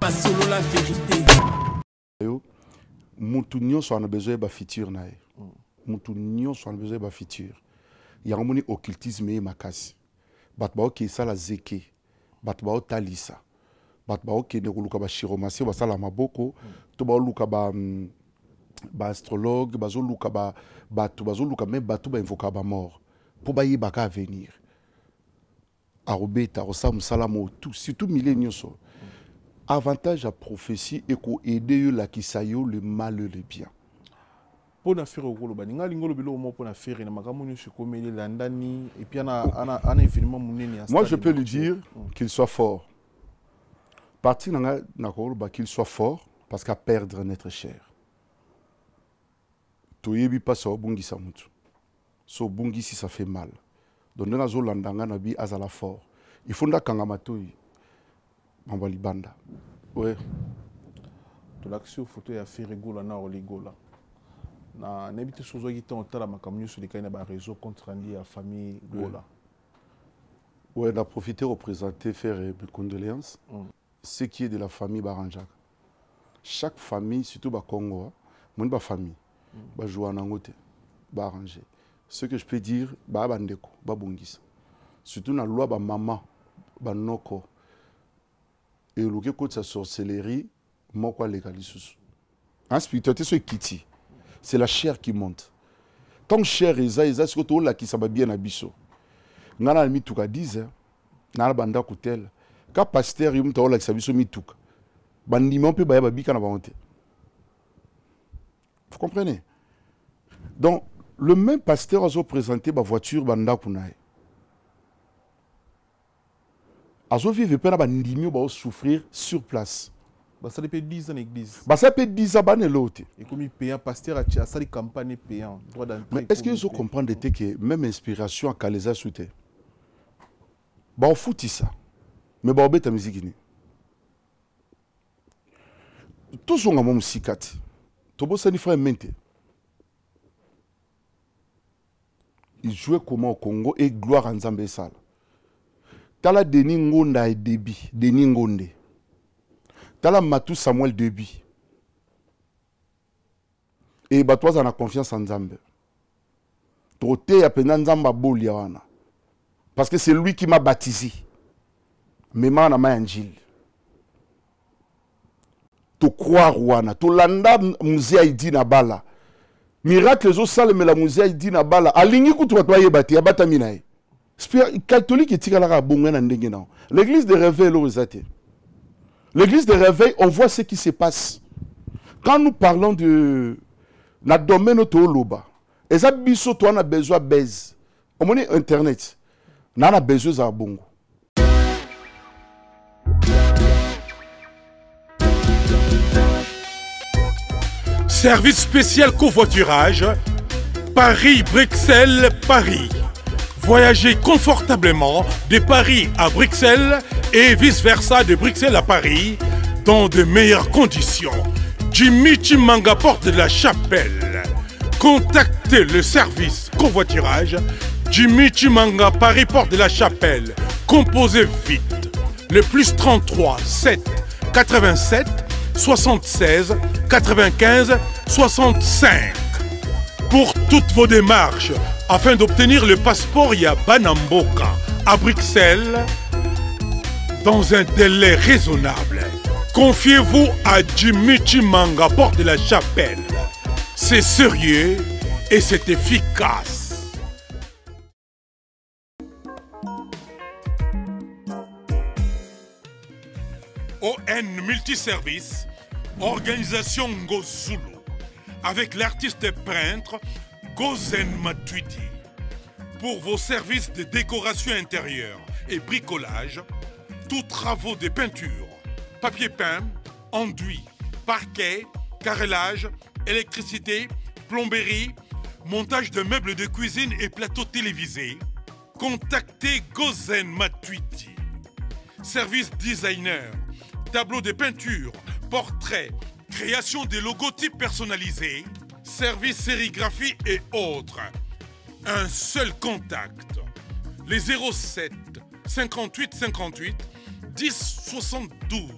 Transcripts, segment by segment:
Masolo la vérité. Moutounion soit en besoin de futur nae. Moutounion soit en besoin de futur. Il y a un moni occultisme et makasi. Batbao qui ça la zeke. Batbao talisa. Batbao qui ne rouluka ba chiromasi ba sala maboko. Tobao luka ba astrologue. Bazo luka ba batu. Bazo luka même batu ba invoka ba mort. Pour ba yibaka venir. Arobeta, Rosa Mousalamo, tout, surtout milléniaux. Avantage à prophétie et qu'on aide la kisayo le mal le bien. Pour na faire au golo baninga lingolo bilo mo pour na faire na makamoni se komeli landani et puis ana événement muneni. Moi je peux lui dire qu'il soit fort. Parti na golo ba qu'il soit fort parce qu'à perdre notre cher. Toyebi pas so bungi sa mutu. So bungi si ça fait mal. Donc dans la zone landanga nabi azala fort. Il faut nda kangamatoi. Mambali banda. Ouais. To l'action photo ya faire gola na oligola. Na nebite sozo qui ton tala makamnyo sur les kaina ba réseau contre andi à famille gola. Ouais, on a profité représenter faire mes condoléances. Ce qui est de la famille Baranjak. Chaque famille surtout ba Congo, mon ba famille, ba jouer en angote, ba arranger. Ce que je peux dire, ba bandeko, ba bongisa. Surtout na loi ba maman, ba noko. Et le que côté sa sorcellerie, moi quoi légaliser. En spiritualité c'est kiti. C'est la chair qui monte. Tant chair eza ce que tout là qui ça va bien abisso. Ngana mi tuka 10 na banda kutel. Ka pasteur yum ta ola qui sabiso mi tuka. Bandima pe ba bika na ba honte. Vous comprenez? Donc le même pasteur a présenté ma voiture banda kunae. Azo vivre pe na bandimio ba souffrir sur place. Bah ça peut 10 ans l'église. Bah ça peut 10 ans ban l'autre. Et comme il paye un pasteur à ça les campagnes payant droit d'entrée. Mais est-ce que vous comprenez que même inspiration à Kaleza souté. Bah on fout ça. Mais bah on bête la musique ni. Tous on a mon musicat. Tobo ça ni frère mente. Il jouait comment au Congo et gloire en Zambie sale. Tala Denis Ngonda et Debi, Denis Ngonde. Tala Matou Samuel Debi. Et bah toi, on a confiance en Zambie. Troté à peine Nzamba Boliawana. Parce que c'est lui qui m'a baptisé. Mais moi, on a un angile. To croire Wana. To landa musée Aïdi Nabala. Miracle les autres salles, mais la musée Aïdi Nabala. Alingi koutou toi yebati, yabata minaï. Catholique et tigala bonga ndengena. L'église de réveil l'orisate. L'église de réveil, on voit ce qui se passe. Quand nous parlons de na domaine toloba, et ça biso toi on a besoin baise. On monnaie internet. Na a besoin za bongo. Service spécial covoiturage Paris-Bruxelles-Paris. Voyagez confortablement de Paris à Bruxelles et vice-versa de Bruxelles à Paris dans de meilleures conditions. Jimmy Chimanga, porte de la Chapelle. Contactez le service covoiturage Jimmy Chimanga, Paris, porte de la Chapelle. Composez vite. Le plus 33 7 87 76 95 65. Pour toutes vos démarches, afin d'obtenir le passeport Yabanamboka à Bruxelles, dans un délai raisonnable, confiez-vous à Jimmy Chimanga, porte de la Chapelle. C'est sérieux et c'est efficace. ON Multiservice, organisation Ngozulu, avec l'artiste peintre Gozen Matuidi. Pour vos services de décoration intérieure et bricolage, tous travaux de peinture, papier peint, enduit, parquet, carrelage, électricité, plomberie, montage de meubles de cuisine et plateaux télévisés, contactez Gozen Matuidi. Service designer, tableau de peinture, portrait, création de logotypes personnalisés, service sérigraphie et autres. Un seul contact. Les 07 58 58 10 72.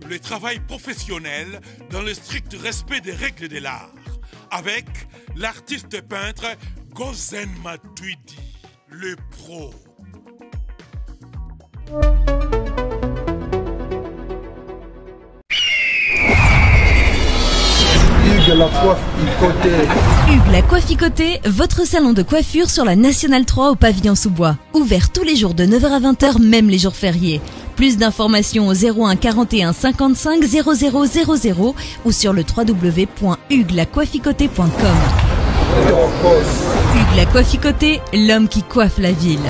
le travail professionnel dans le strict respect des règles de l'art. Avec l'artiste peintre Gozen Matuidi, le pro. Hugues la Coifficoté. Hugues la Coifficoté, votre salon de coiffure sur la Nationale 3 au pavillon sous-bois. Ouvert tous les jours de 9h à 20h, même les jours fériés. Plus d'informations au 01 41 55 00 00 ou sur le www.huguelacoifficoté.com. Hugues la Coifficoté, l'homme qui coiffe la ville.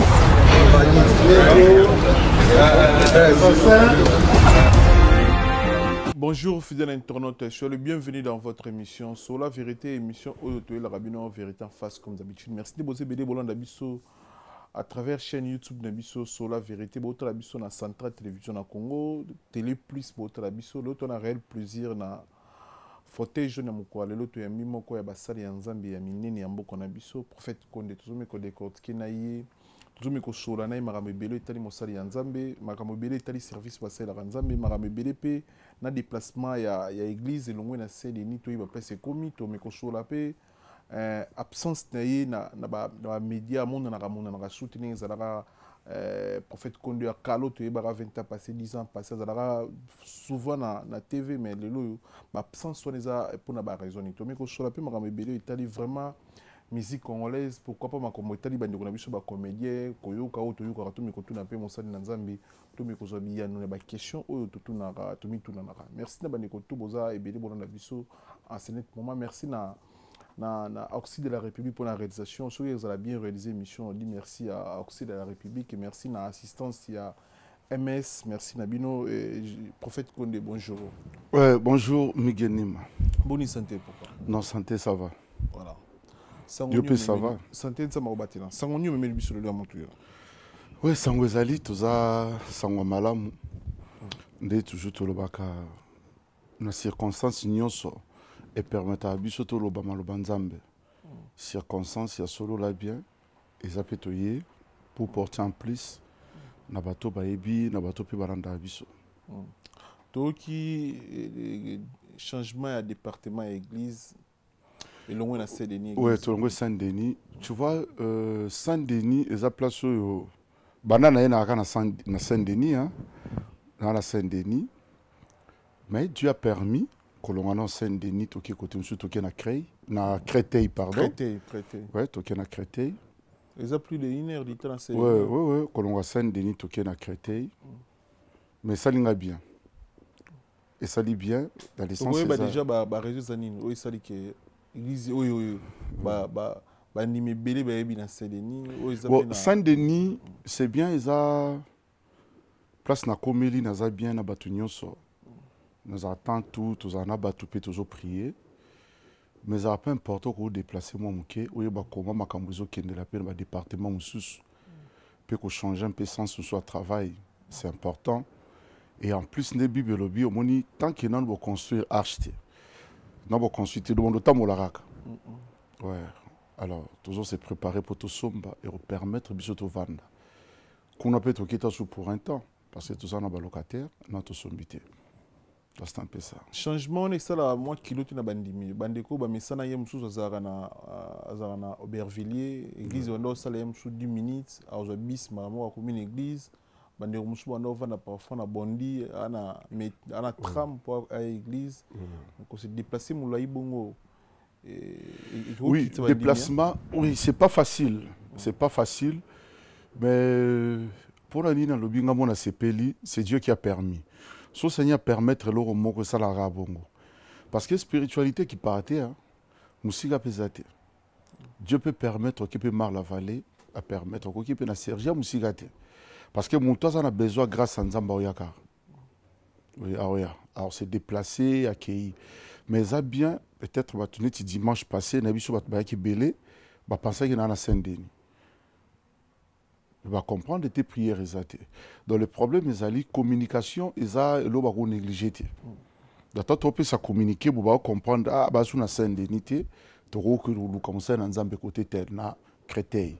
Bonjour fidèles internautes, soyez le bienvenu dans votre émission sur la vérité, émission Oyotoé la Rabino, vérité en face comme d'habitude. Merci de bosser BD Bolon d'Abisso à travers chaîne YouTube d'Abisso sur la vérité, Boto l'Abisso na Centrale Télévision na Congo, Télé Plus Boto l'Abisso, l'autre on a réel plaisir na fauteuil jaune ya mukwa, l'autre ya mimoko ya basali ya nzambi ya minene ya mboko na biso, prophète Konde, tozome ko décortiquer na ye. Tozome ko sola na ye makambo ebele etali mosali ya nzambe, makambo ebele etali service basalelaka nzambe, makambo ebele pe na déplacement ya église elongwe na Saint-Denis toyeba place ekomi tome ko sola pe absence na ye na ba média monanaka soutenir ezalaka prophète Konde akalo toyebaka 20 ans passé 10 ans passé azalaka souvent na TV mais lelo ba absence wana eza mpona ba raison tome ko sola pe makambo ebele etali vraiment musique congolaise, pourquoi pas ma communauté bandi kona biso ba comédien koyoka o toyoka to miko tuna pe mosali na nzambe to miko zo biya no ba question oyo to tuna ka to mi tuna na merci na bandi ko to boza ebele bona biso en ce moment merci na Oxy de la République pour la réalisation so ils a bien réalisé émission on dit merci à Oxy de la République et merci na assistance il y a MS merci Nabino et prophète Konde bonjour. Ouais, bonjour Miguel Nima. Bonne santé pourquoi? Non, santé ça va. Voilà. Dieu peut ça va. Santé de sama obatila. Sango nyo memeli biso le amontu. Ouais, sango ezali toza sango malamu. Nde toujours tolobaka na circonstance nyonso et permettre à biso toloba maloba nzambe. Circonstance ya solo la bien ezape toye pour porter en plus na bato bayebi na bato pe baranda biso. Toki changement ya département à église. Et l'on a Saint-Denis. Oui, tu as Saint-Denis. Tu vois, Saint-Denis, ils ont place au. Banana est na Saint-Denis, hein. Dans Saint-Denis. Mais Dieu a permis que l'on a Saint-Denis, toqué côté monsieur, toqué na Créteil, pardon. Créteil. Ouais, toqué na Créteil. Ils ont plus de 1 heure de temps à Saint-Denis. Ouais, que l'on a Saint-Denis, toqué na Créteil. Mais ça l'ing bien. Et ça lit bien dans les sens. Oui, déjà, réseau Zanine, oui, ça lit que. Église Saint-Denis c'est bien ils a place na komeli naza bien na batu nyonso nous attend tout en a batu pe toujours prier mais ça pas important ko déplacer moi muke oyo ba koma makambo zo kende la pe na département mususu pe ko changer un peu sens soit travail c'est important et en plus ne bible lobby au moni tant que non va construire archite. Nous avons consulté le monde de Tamolaraka. Ouais. Alors, toujours se préparer pour tout somba et permettre de se vendre. Qu'on a peut-être quitter pour un temps, parce que tout ça, on a des locataires, on a tout sombité. C'est un peu ça. Changement, c'est ça, moi, qui l'autre na bandimi. Bandeko, mais ça, na yemsou, azarana Aubervilliers, église, on a ça, la yemsou 10 minutes, à Ozabis, maman, à commune église. Bande musu bando vana parfois na bondi ana tram pour à l'église donc se déplacer moulai bongo oui déplacement oui c'est pas facile mais pour la ligne le binga mona sepeli c'est Dieu qui a permis so Seigneur permettre leur moko ça la rabongo parce que spiritualité qui partait hein musika pesate Dieu peut permettre qu'il peut mar la vallée à permettre qu'il peut na serger musika te. Parce que mon temps, on a besoin grâce à Nzamba Oyaka. Oui, alors c'est déplacé, accueilli. Mais ça bien, peut-être, dimanche passé, on a vu sur votre belé, on pensait qu'il y a un Saint-Denis. On va comprendre tes prières. Donc le problème, c'est la communication, et ça, il faut négliger. D'ailleurs, on peut se communiquer pour comprendre, ah, bah, sur Saint-Denis, tu as commencé à Nzamba côté tel, na Créteil.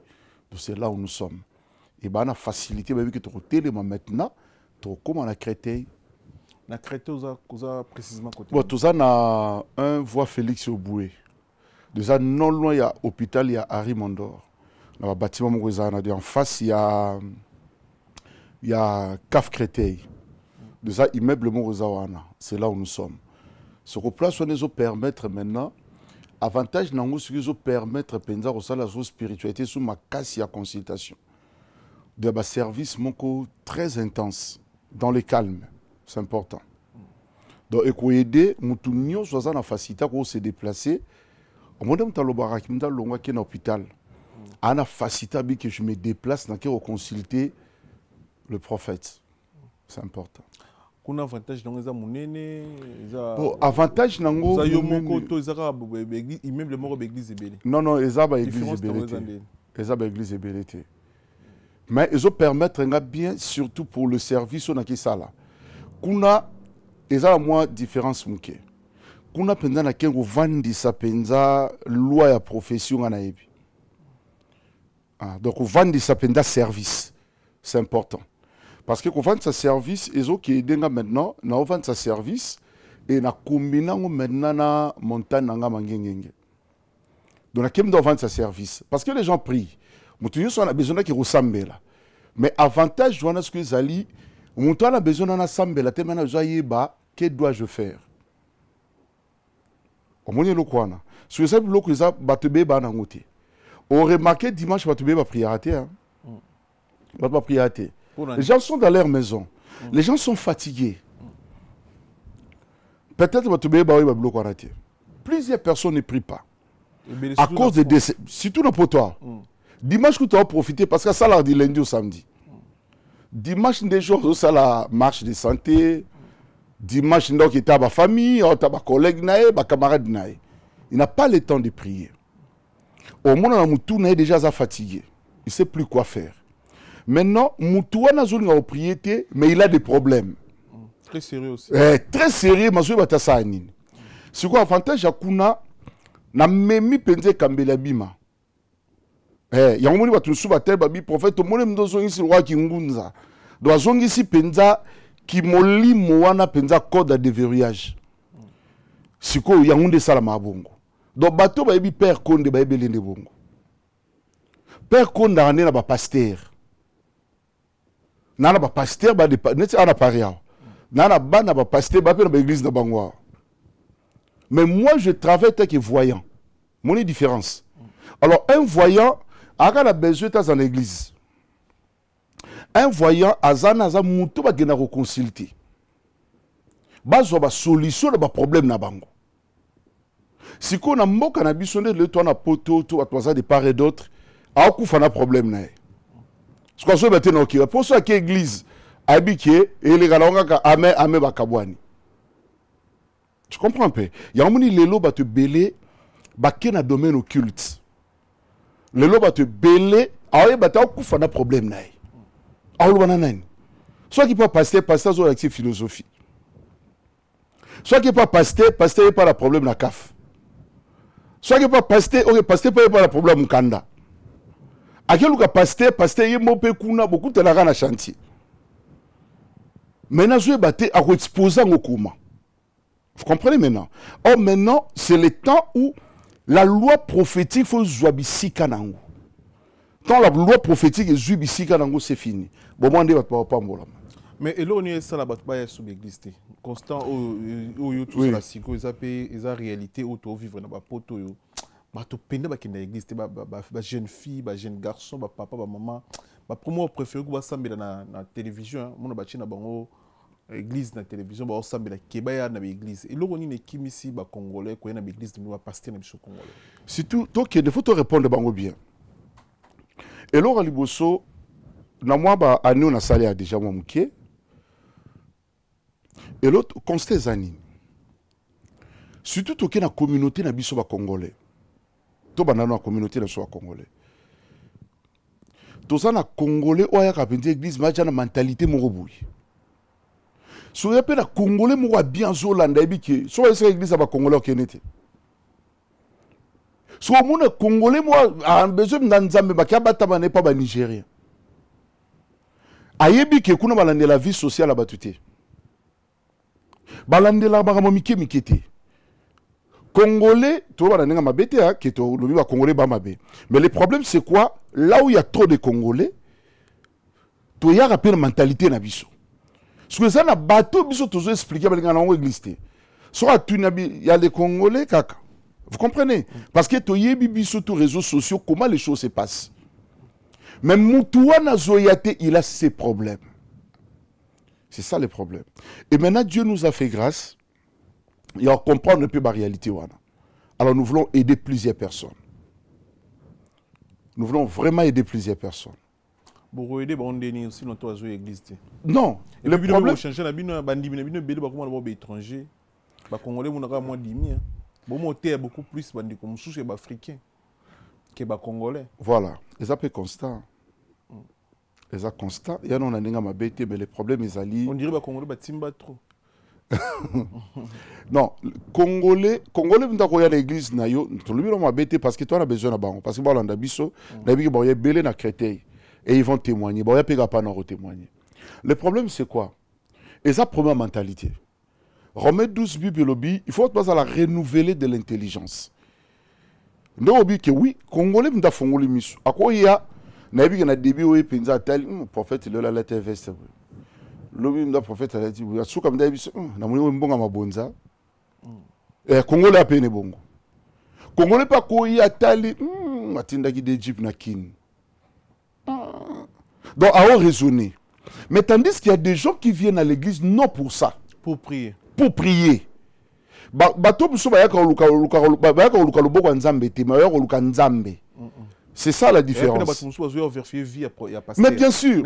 Donc c'est là où nous sommes. Et bien, on a facilité, que tu as maintenant, tu as comment la Créteil. Na Crété oza précisément côté. Bon, tout ça na un voie Félix Oboué. Déjà non loin il y a hôpital, il y a Harry Mondor. Dans le bâtiment en face il y a CAF Créteil. Déjà immeuble Morozawana, c'est là où nous sommes. Ce que place on nous permettre maintenant avantage nango ce qui permettre penza au la spiritualité sous ma casse à consultation. De un service moko très intense dans le calme, c'est important. Donc il faut aider mutu nyo soit na facilité pour se déplacer. Au moment où talobara qui m'ta longa qui na hôpital. Ana facilité bi que je me déplace na que consulter le prophète. C'est important. Kuna avantage nango za munene za bon avantage nango za yomoko to za immeuble moko église ebele. Non, eza ba église ebele. Eza ba église ebele te. Mais ils ont permettre bien surtout pour le service on a qui ça là. Kuna eza moi différence muke. Kuna penza na kengo vandi sa penza loi ya profession ana ebi. Ah, donc vandi sa penza service. C'est important. Parce que quand on vend sa service, ils ont qui denga maintenant, na vend sa service et na combinant maintenant na montagne nanga mangengenge. Donc na kem doit vendre sa service parce que les gens prient. Mutu on a besoin qu'ils ressemblent là. Mais avantage doit ce que zali, mutu on a besoin na semble là tellement na ba que dois-je faire? Au moins le kwana. Sur ça le que ça batebe ba na ngote. On remarqué dimanche batebe ba prière hein. Ba prière. Les gens sont dans leur maison. Les gens sont fatigués. Peut-être que plusieurs personnes ne prient pas. À cause des décès. Surtout dans le potoir. Dimanche, tu as profité parce que ça l'a dit lundi au samedi. Dimanche, des jours, ça la marche de santé. Dimanche, tu as ma famille, tu as ma collègue, ma camarade. Il n'a pas le temps de prier. Au moment où il est déjà fatigué. Il ne sait plus quoi faire. Maintenant, Moutoua n'a pas prié, mais il a des problèmes. Très sérieux aussi. Très sérieux, mais je vais te dire. C'est quoi l'avantage à Kuna n'a même pas pensé Kambela Bima. Il y a un moment où tu as dit prophète, moi je me dis ici roi qui ngunza. Donc zongi ici penza qui moli moana penza code de déverrouillage. C'est quoi il y a un de salama bongo. Donc bateau ba yebi père Konde ba yebi lende bongo. Père Konde a na ba pasteur. Nana ba pasteur ba de net ana paria. Nana ba na ba pasteur ba pe na ba église na bangwa. Mais moi je travaille tel que voyant. Mon différence. Alors un voyant a besoin d'être dans l'église. Un voyant azana za muto ba gena reconsulter. Bazo ba solution de ba problème na bango. Si ko na mboka na bisonde le to na poto to atwaza de part et d'autre, a ku fa na problème na. Ce qu'on se mettait dans le pour ça que l'église a dit que les galonga ame bakabwani. Tu comprends un peu? Il y a un moment les lots te belé baké na domaine occulte. Les lots te belé aye bata kufa na problème na. Aulu banana. Soit qui pas passer sur l'active philosophie. Soit qui pas passer pas le problème na CAF. Soit qui pas passer pas le problème mukanda. À quel cas pasteur il m'a kuna beaucoup de la chantier. Maintenant je vais battre à exposer au comment. Vous comprenez maintenant? Or maintenant c'est le temps où la loi prophétique faut jouer kanango. Quand la loi prophétique est jouer kanango c'est fini. Bon moi on va pas mbola. Mais et là on est ça la bataille sous l'église constant au YouTube sur la psycho ils a réalité auto vivre dans ba poto yo. Bato pende ba kenda église ba jeune fille ba jeune garçon ba papa ba maman ba promo préféré ko ba sambela na télévision mon ba china bango église na télévision ba sambela kebaya na église et loko ni kimisi ba congolais ko na église de ba pasteur na biso congolais surtout toi qui de faut répondre bango bien et loko liboso na moi ba anu na sali a déjà moi muké et l'autre constate zani surtout toi qui na communauté na biso ba congolais to banana la communauté na soit congolais. Tout ça na congolais oya kapende église ma na mentalité moko boui. So ya pe na congolais moko bien zolanda ebiki so esa église ba congolais kenete. So mon congolais moi a besoin na nzambe ba kabata ba ne pas ba nigérien. Ayebi ke kuna balande la vie sociale abatute. balandela makambo mike te. Congolais, tu vois, on a mabete, qui est le Congolais bamabe. Mais le problème c'est quoi? Là où il y a trop de Congolais, tu y a rappelé la mentalité na biso. Ce que ça na bateau biso toujours expliqué parce qu'on a église. Soit tu il y a les Congolais kaka. Vous comprenez? Parce que tu y a biso tous les réseaux sociaux comment les choses se passent. Mais Moutouana Zoyate, il a ses problèmes. C'est ça le problème. Et maintenant Dieu nous a fait grâce. Et on comprend un peu la réalité. Alors nous voulons aider plusieurs personnes. Nous voulons vraiment aider plusieurs personnes. Pour aider, on dénie aussi notre église. Non, le problème... changer la bino bandi bino béli ba comment ba étranger. Ba congolais mon ka moins dimi. Bon monter beaucoup plus bandi comme sous ba africain que ba congolais. Voilà, les appels constants. Les appels constants, il y a non ninga mabete mais le problème est ali. On dirait ba congolais ba timba trop. Non, Congolais vont à l'église nayo, tout le monde m'a bêté parce que toi on a besoin de banque parce que bon on a biso, n'abi bon y a belé na Créteil et ils vont témoigner, bon y a pas non témoigner. Le problème c'est quoi? Et ça première mentalité. Romains 12 Bible lobby, il faut pas à la renouveler de l'intelligence. Non obi que oui, Congolais vont fongoli miso. À quoi il y a n'abi na début où penza tel prophète il la lettre veste. L'homme d'un prophète a dit, il y a tout comme d'habitude, n'a pas bon à ma bonza. Congolais a peine bon. Congolais pas quoi y a tali, matinda qui d'Égypte na kin. Donc à raisonner. Mais tandis qu'il y a des gens qui viennent à l'église non pour ça, pour prier. Pour prier. Bato biso ba yaka luka loboko nzambe te, ma yaka luka nzambe. C'est ça la différence. Mais bien sûr.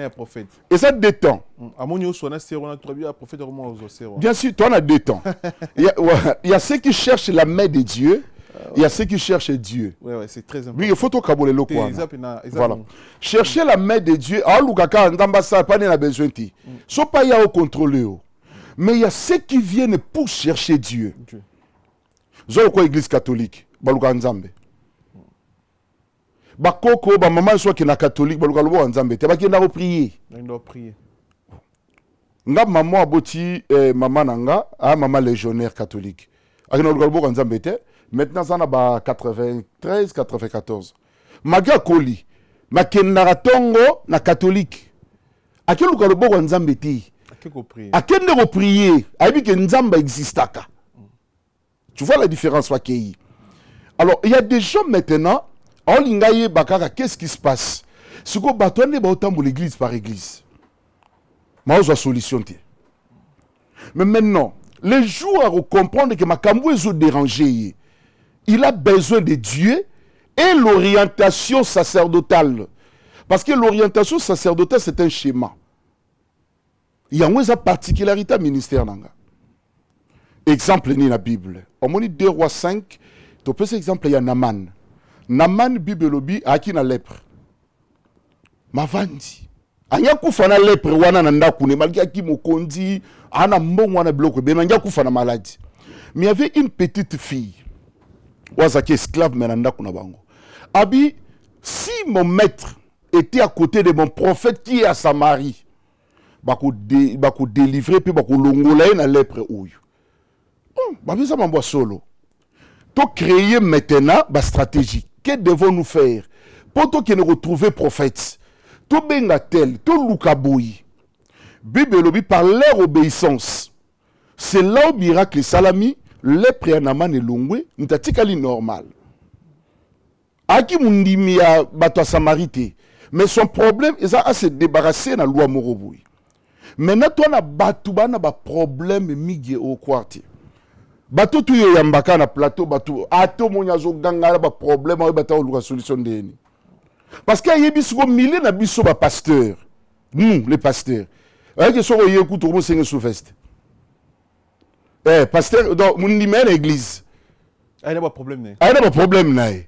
Et ça détend. Bien sûr, toi on a deux temps. Il y a ceux qui cherchent la main de Dieu. Il y a ceux qui cherchent Dieu. Oui, c'est très important. Oui, il faut tout caboler le coin. Voilà. Chercher la main de Dieu. Ah, Lukaka, Ndambasa, pas n'a besoin de. Soit pas y a au contrôle. Mais il y a ceux qui viennent pour chercher Dieu. Vous avez quoi, église catholique? Baluka Nzambe. Bakoko ba maman soit qui na catholique baluka lobo nzambe te ba ki na prier. On doit prier. Nga maman aboti maman nanga a maman légionnaire catholique. Akina lobo nzambe te maintenant ça na ba 93 94. Maga koli makenda tongo na catholique. Akina lobo nzambe te. Akende prier. Aibi que nzamba existaka. Tu vois la différence wakei. Alors il y a des gens maintenant qu'est-ce qui se passe? Ce qu'on bâtonne pour l'église par église. Mais on a solution. Mais maintenant, les jours à comprendre que Makambo est dérangé. Il a besoin de Dieu et l'orientation sacerdotale. Parce que l'orientation sacerdotale, c'est un schéma. Il y a une particularité ministère. Exemple dans la Bible. On dit 2 Rois 5. Tu peux exemple, il y a Naman. Naman bibelobi aki na lèpre. Mavandi. Anya kufa na lèpre wana na ndakune malgré ki mokondi ana mbongo wana bloco be nanya kufa na maladie. Mais il y avait une petite fille. Wazaki esclave mais na ndakuna bango. Abi si mon maître était à côté de mon prophète qui est à Samarie, bako délivrer puis bako longola na lèpre oyo. Ba bisa mambo solo. To créer maintenant ba stratégie. Que devons-nous faire pour que nous retrouvions prophètes? Tout bengatel, tout lukaboui. Bible par leur obéissance. C'est là au miracle salami, les préanaman et longwe, nous t'atikali normal. Aki mundimia bato samarité. Mais son problème, c'est à se débarrasser de la loi moroboui. Maintenant, toi, na batubana ba problème migé au quartier. Bato tu yambaka na plateau bato ato monyazo gangara ba problème au bata ou solution deni. Parce qu'il y a biso milliers na biso ba pasteur. Nous les pasteurs. Avec que so yeku to mo senge soufest. Pasteur dans mon numéro église. Ah, il n'y a pas de problème né. Ah, il n'y a pas de problème né.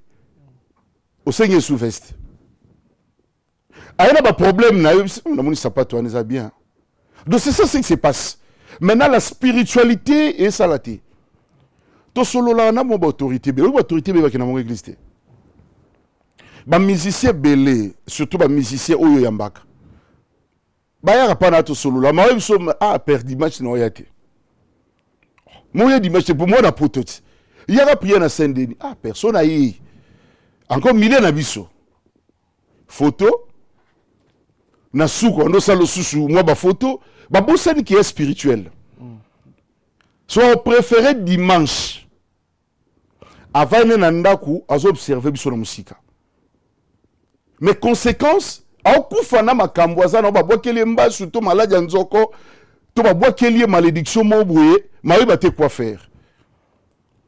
Au senge soufest. Ah, il n'y a pas de problème né. On a pas toi on est bien. Donc c'est ça ce qui se passe. Maintenant la spiritualité est salatée. To solo la na mo autorité be autorité be ba kina mo église té ba musicien belé surtout ba musicien oyo yambaka ba ya pa na to solo la ma so a perdu match na oyate Moi, dimanche, pour moi, na potote. Il y a prié na Saint-Denis. Ah, personne a eu. Encore milliers na biso. Photo. Na souko, on a le sous moi, ba photo. Ba bosani qui est spirituel. Soit préféré dimanche. Avant de nandaku, à observer biso na musika. Mais conséquence, au kufana makamboza na ba boakeli mba surtout malade nzoko, to ba boakeli malédiction moboué, maï ba te quoi faire.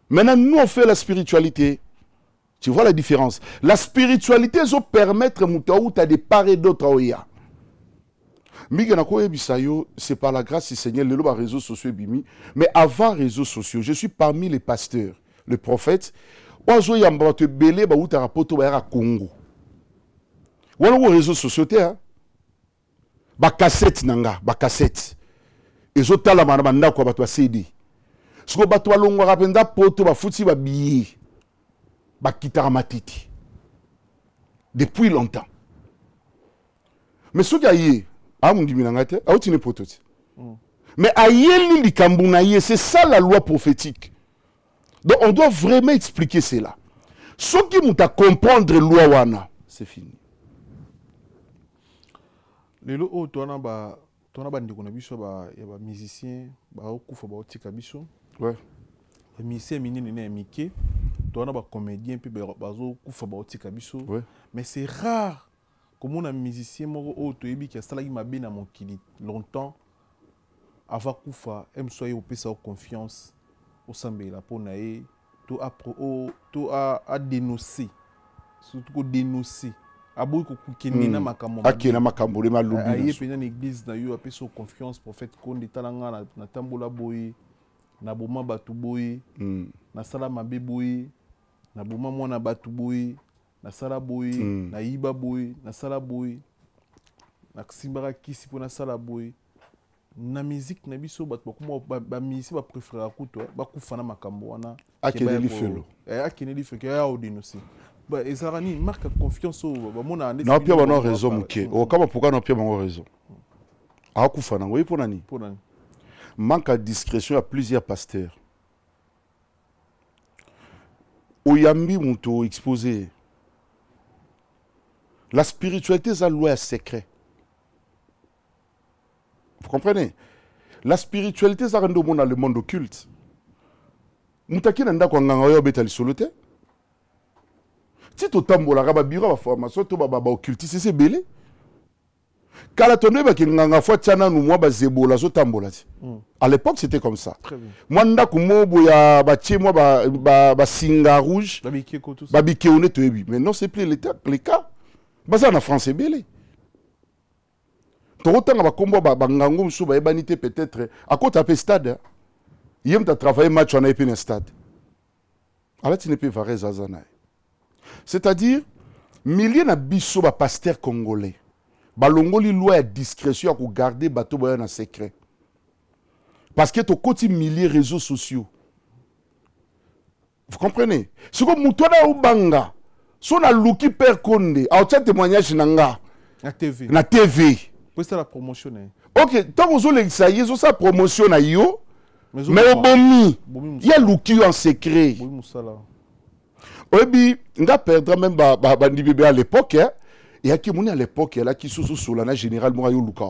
Maintenant nous on fait la spiritualité. Tu vois la différence. La spiritualité ça permettre mutaou ta de part et d'autre oya. C'est par la grâce du Seigneur, les réseaux sociaux bimi. Mais avant les réseaux sociaux, je suis parmi les pasteurs, les prophètes. Ozo yamba te belé ba uta rapoto ba Congo. Wala les réseaux sociaux te hein. Ba cassette nanga, ba cassette. Ezo tala manamanda ko ba to CD. Siko ba to longo rapenda poto ba futi ba billet. Ba kitara matiti. Depuis longtemps. Mais ce qui a eu mais c'est ça la loi prophétique. Donc on doit vraiment expliquer cela. Ce qui nous a comprendre la loi wana, c'est fini. Les lots, tu as des musiciens, ouais. Les musiciens minés, tu as des comédiens, mais c'est rare. Comme on a musicien qui a salé ma bien à mon kili longtemps avant Koufa, aime soyez au pesa confiance au sambe la ponae tout a dénoncer surtout dénoncer aboy ko kenina makambo akena makambo le malubi aye pena l'église na yo a pesa confiance prophète konde talanga na tambola boy na boma batu boy na sala mabe boy na boma mwana batu boy na sala boy na iba boy na sala boy na simbara kisi po na sala boy na musique na biso bat ba musique ba préférer kuto ba kufana makambo wana akene felo akene li felo ya odino si ba ezarani marque confiance ba mona na pia bana raison muke o kama pourquoi na pia bana raison akufana ngoyi pour nani manque de discrétion à plusieurs pasteurs oyambi muto exposé. La spiritualité, c'est la loi secret. Vous comprenez? La spiritualité, ça rend dans le monde occulte. Moutaki nanda kwa nganga yo betali solote. Si to tambola raba biro ba formation to ba occultiste c'est belé. Kala tondo ba ki nganga fwa tchana nu mwa ba zebola zo tambola ti. À l'époque c'était comme ça. Moi nda ku mobo ya ba tie moi ba singa rouge. Ba bike on to ebi. Mais non c'est plus les cas. Baza na France belé. To otanga ba kombo ba ngango msu ba ebanité peut-être à côté à stade. Yem ta travailler match on a épé un stade. Alors tu ne peux pas zazana. C'est-à-dire milliers na biso ba pasteur congolais. Ba longoli loi à discrétion à garder bateau ba en secret. Parce que to côté milliers réseaux sociaux. Vous comprenez? Ce que mutona ubanga son a luki per konde a autre témoignage nanga na TV. Na TV. Pour ça la promotion. OK, tant vous les ça y ça promotion na yo. Mais au bomi, il y a luki en secret. Obi, nga perdre même ba ndi bébé à l'époque hein. Et à qui moni à l'époque là qui sous solana généralement yo luka.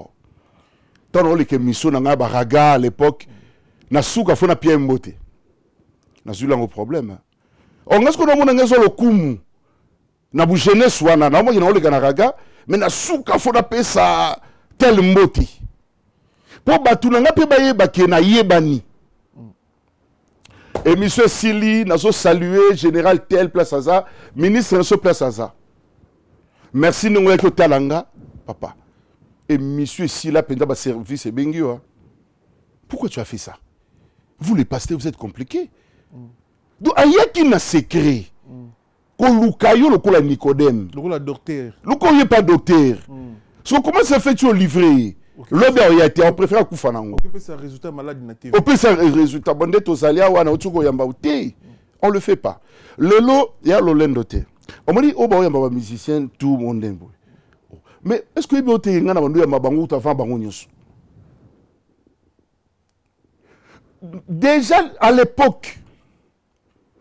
Tant on les que mission na ba raga à l'époque na souka fona pierre mbote. Na zula ngo problème. On est-ce que nous mona ngazo le kumu. Na bu jeunesse wana na mo yina ole kana raga mais na souka fona pesa tel mboti. Po batu na ngape ba yeba ke na yebani. Et monsieur Sili, nous salué général tel place à ça, ministre nous place à ça. Merci nous que talanga papa. Et monsieur Sili penda ba service bengio. Pourquoi tu as fait ça? Vous les pasteurs vous êtes compliqués. Donc aya qui na secret. Ko lukayo le ko la Nicodème. Le ko la docteur. Le ko yé pas docteur. So comment ça fait tu au livrer? L'obé a été on préfère kufana ngo. On peut ça résultat malade na TV. On peut ça résultat bonde to salia wana utuko yamba uté. On le fait pas. Le lot ya lo lendoté. On me dit o ba yamba ba musicien tout monde ndembo. Mais est-ce que iboté ngana bandu ya mabangu ta fa bangu nyoso? déjà à l'époque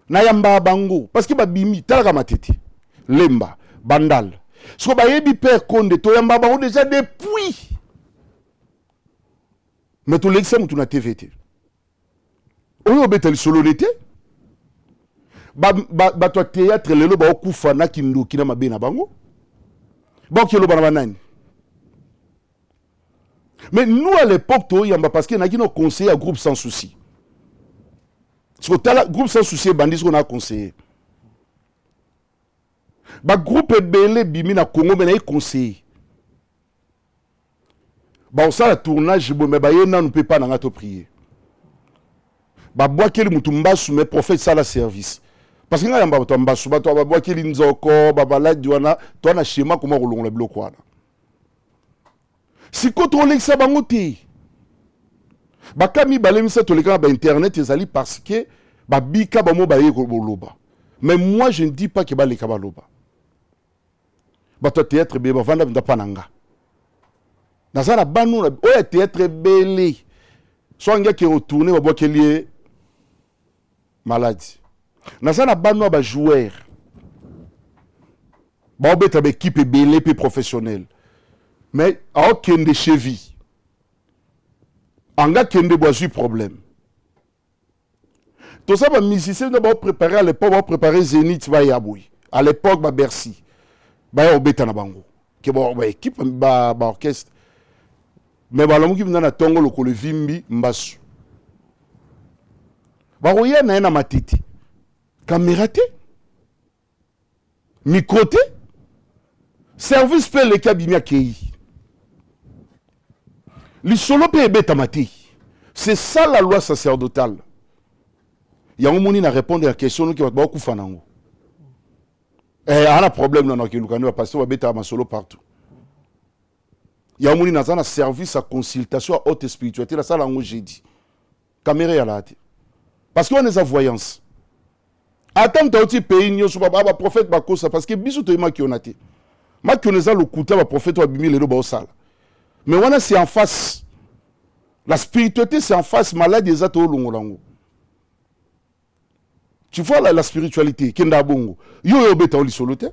Nayamba bango parce que babimi talaka matete lemba bandal so ba yebi père Konde to yamba bango déjà depuis mais to l'exem tu na TVT oyo betali solo l'été ba to théâtre lelo ba okufa na kindo kina mabe na bango ba kilo bana banani. Mais nous à l'époque to yamba parce que na kino conseiller à groupe sans souci. Parce que le groupe sans souci bandit ce qu'on a conseillé. Le groupe belé bimi na Congo mais na conseillé. Ba ça le tournage mais ba yena ne peut pas na to prier. Ba boa keli mutumba sou mais prophète ça la service. Parce que ngaya mba to mba sou ba to ba boa keli nzoko ba bala diwana to na schéma comment rolonga bloc wana. Si contrôler ça bango te. Bakami balemisa toleka ba internet ezali parce que ba bika ba mo ba yekoloba. Mais moi je ne dis pas que ba leka ba loba. Ba to théâtre be ba vanda ndapananga. Nazana banu na o théâtre belé. So nga ki retourner ba boa kelie maladie. Nazana banu ba joueur. Ba obeta ba équipe belé pe professionnel. Mais à aucun de cheville. Anga kende boisu problème. Tout ça, les musiciens doivent préparer à l'époque, va préparer Zénith Bayaboui. À l'époque, ba Bercy. Ba obeta na bango. Ke ba équipe ba orchestre. Mais ba lamu ki na tongo lokolo vimbi mbasu. Ba roya na matiti. Caméra te. Micro te. Service pe le kabimia kei. C'est ça la loi sacerdotale. Il y a un moment qui répondre à la question qui va beaucoup faire. Il y a un problème dans lequel nous passer à solo partout. Il y a un moment qui a un service à consultation à haute spiritualité. C'est ça que j'ai dit. Caméra à la tête. Parce qu'on est en voyance. Attends, tu as un pays, tu as un prophète, parce que bisous, tu as un qui on a été. Ma qui on est le coup, le prophète, tu as bimé le salle. Mais voilà, c'est en face. La spiritualité, c'est en face. Malade des atos longo. Tu vois la spiritualité, Kenda Bongo. Yo beta oli solote.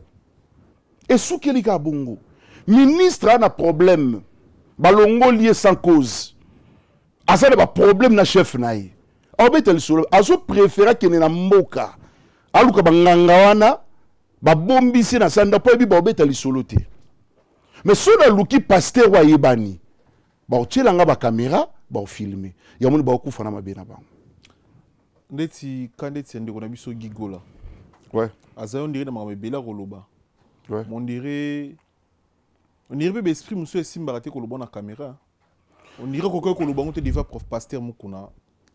Et sous kelika Bongo. Ministre a un problème. Balongo lié sans cause. Asa de problème na chef naï. Obeta oli solote. Aso préféra qu'il na mboka. Aluka banganga wana. Ba bombi si na sanda po ebi ba obeta oli solote. Mais si on a l'ouki pasteur wa yebani, ba tchelanga ba caméra, ba filmer. Ya moni ba okufa na mabena bango. Ndeti kandeti ndeko na biso gigola. Ouais. Aza on dirait na mabela koloba. Ouais. On dirait be esprit muso esimba raté koloba na caméra. On dirait kokoko koloba on te déjà prof pasteur mukuna.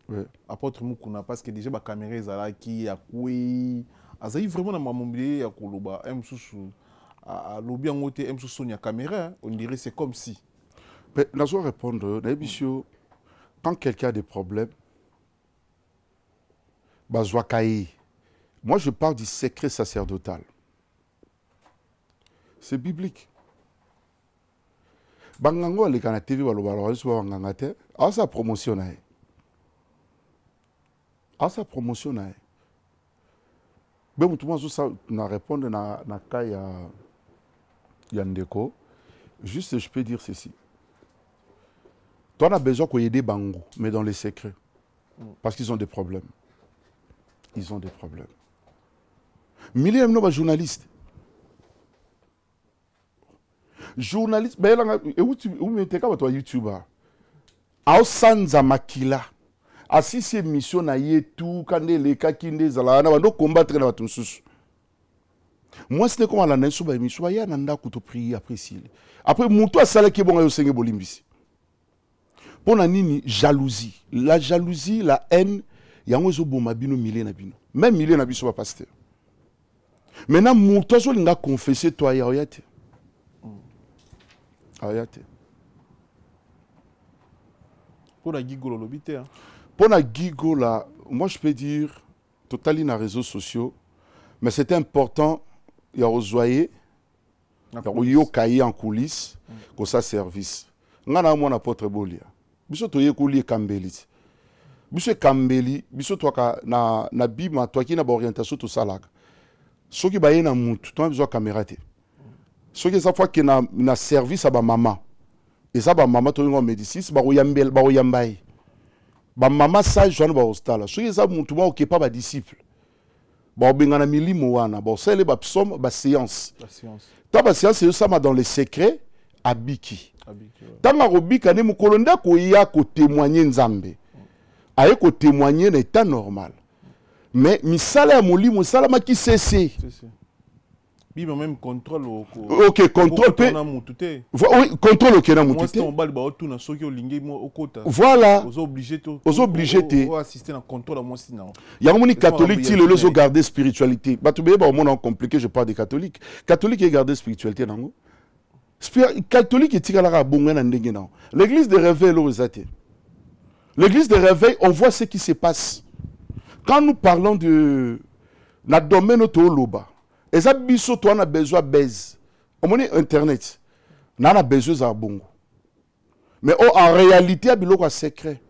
Ouais. Apôtre mukuna parce que déjà ba caméra ezala ki ya kwe. Aza vraiment na mamobile ya koloba msusu. À l'objet en côté M. Sonia caméra, on dirait c'est comme si. Mais nous allons répondre. Quand quelqu'un a des problèmes, moi je parle du secret sacerdotal. C'est biblique. Bangango les canaux TV à sa promotion. À sa promotion. Mais tout le monde n'a répondu na kaya. Yandeko, juste je peux dire ceci. Toi, on a besoin qu'on y ait des bangos, mais dans les secrets. Parce qu'ils ont des problèmes. Ils ont des problèmes. Milliers de journalistes. Journalistes, où mettez quoi toi YouTuber? Au Sanza Makila. Assis ces missions na yetu, kande les kakinde zalana, on doit combattre la tous. Moi, c'était comme à la naissance, je suis allé à Nanda pour prier après. Après, mon toit, c'est là qui est bon à Yosengue Bolimbisi. Pour la nini, jalousie. La jalousie, la haine, il y a un oiseau bon, mabino, milliers nabino. Même milliers nabino, pas pasteur. Maintenant, mon toit, il a confessé, toi, il y a oyate. Oyate. Pour la gigolo, l'obité. Pour la gigolo, moi, je peux dire, totalement dans les réseaux sociaux, mais c'était important. Il y a Ozoye, il y a en coulisses, comme ça service. On a un apôtre Bolia. Biso to ye koulier Kambelit. biso kambeli biso toka na bima toki na ba orientation to salaka soki ba yena mutu to besoin caméra te soki ça fois que na service à ba maman et ça ba maman to ngo médecine ba oyambel ba oyambai ba maman sage joine ba hostal soki ça mutu ba okepa ba disciple ba obengana milimo wana ba sele ba psaume ba séance ta ba séance c'est ça dans les secrets abiki tanga robika ne mukolo ndako ya ko témoigner nzambe aye ko témoigner na état normal mais misala ya molimo sala maki cessé biba même contrôle OK contrôle pe oui contrôle OK na mutute on bali ba otuna soki olingi mo okota voilà aux obligés te assister na contrôle moi sinon ya moni catholique ti le lezo garder spiritualité ba to be ba mon compliqué je parle des catholiques et garder spiritualité nango catholique et tirala bonga na ndenge na l'église de réveil l'osate. L'église de réveil, on voit ce qui se passe. Quand nous parlons de la domaine autoloba, et ça biso toi on a besoin baise. On monnaie internet. On a besoin de bongo. Mais en réalité, il y a un secret.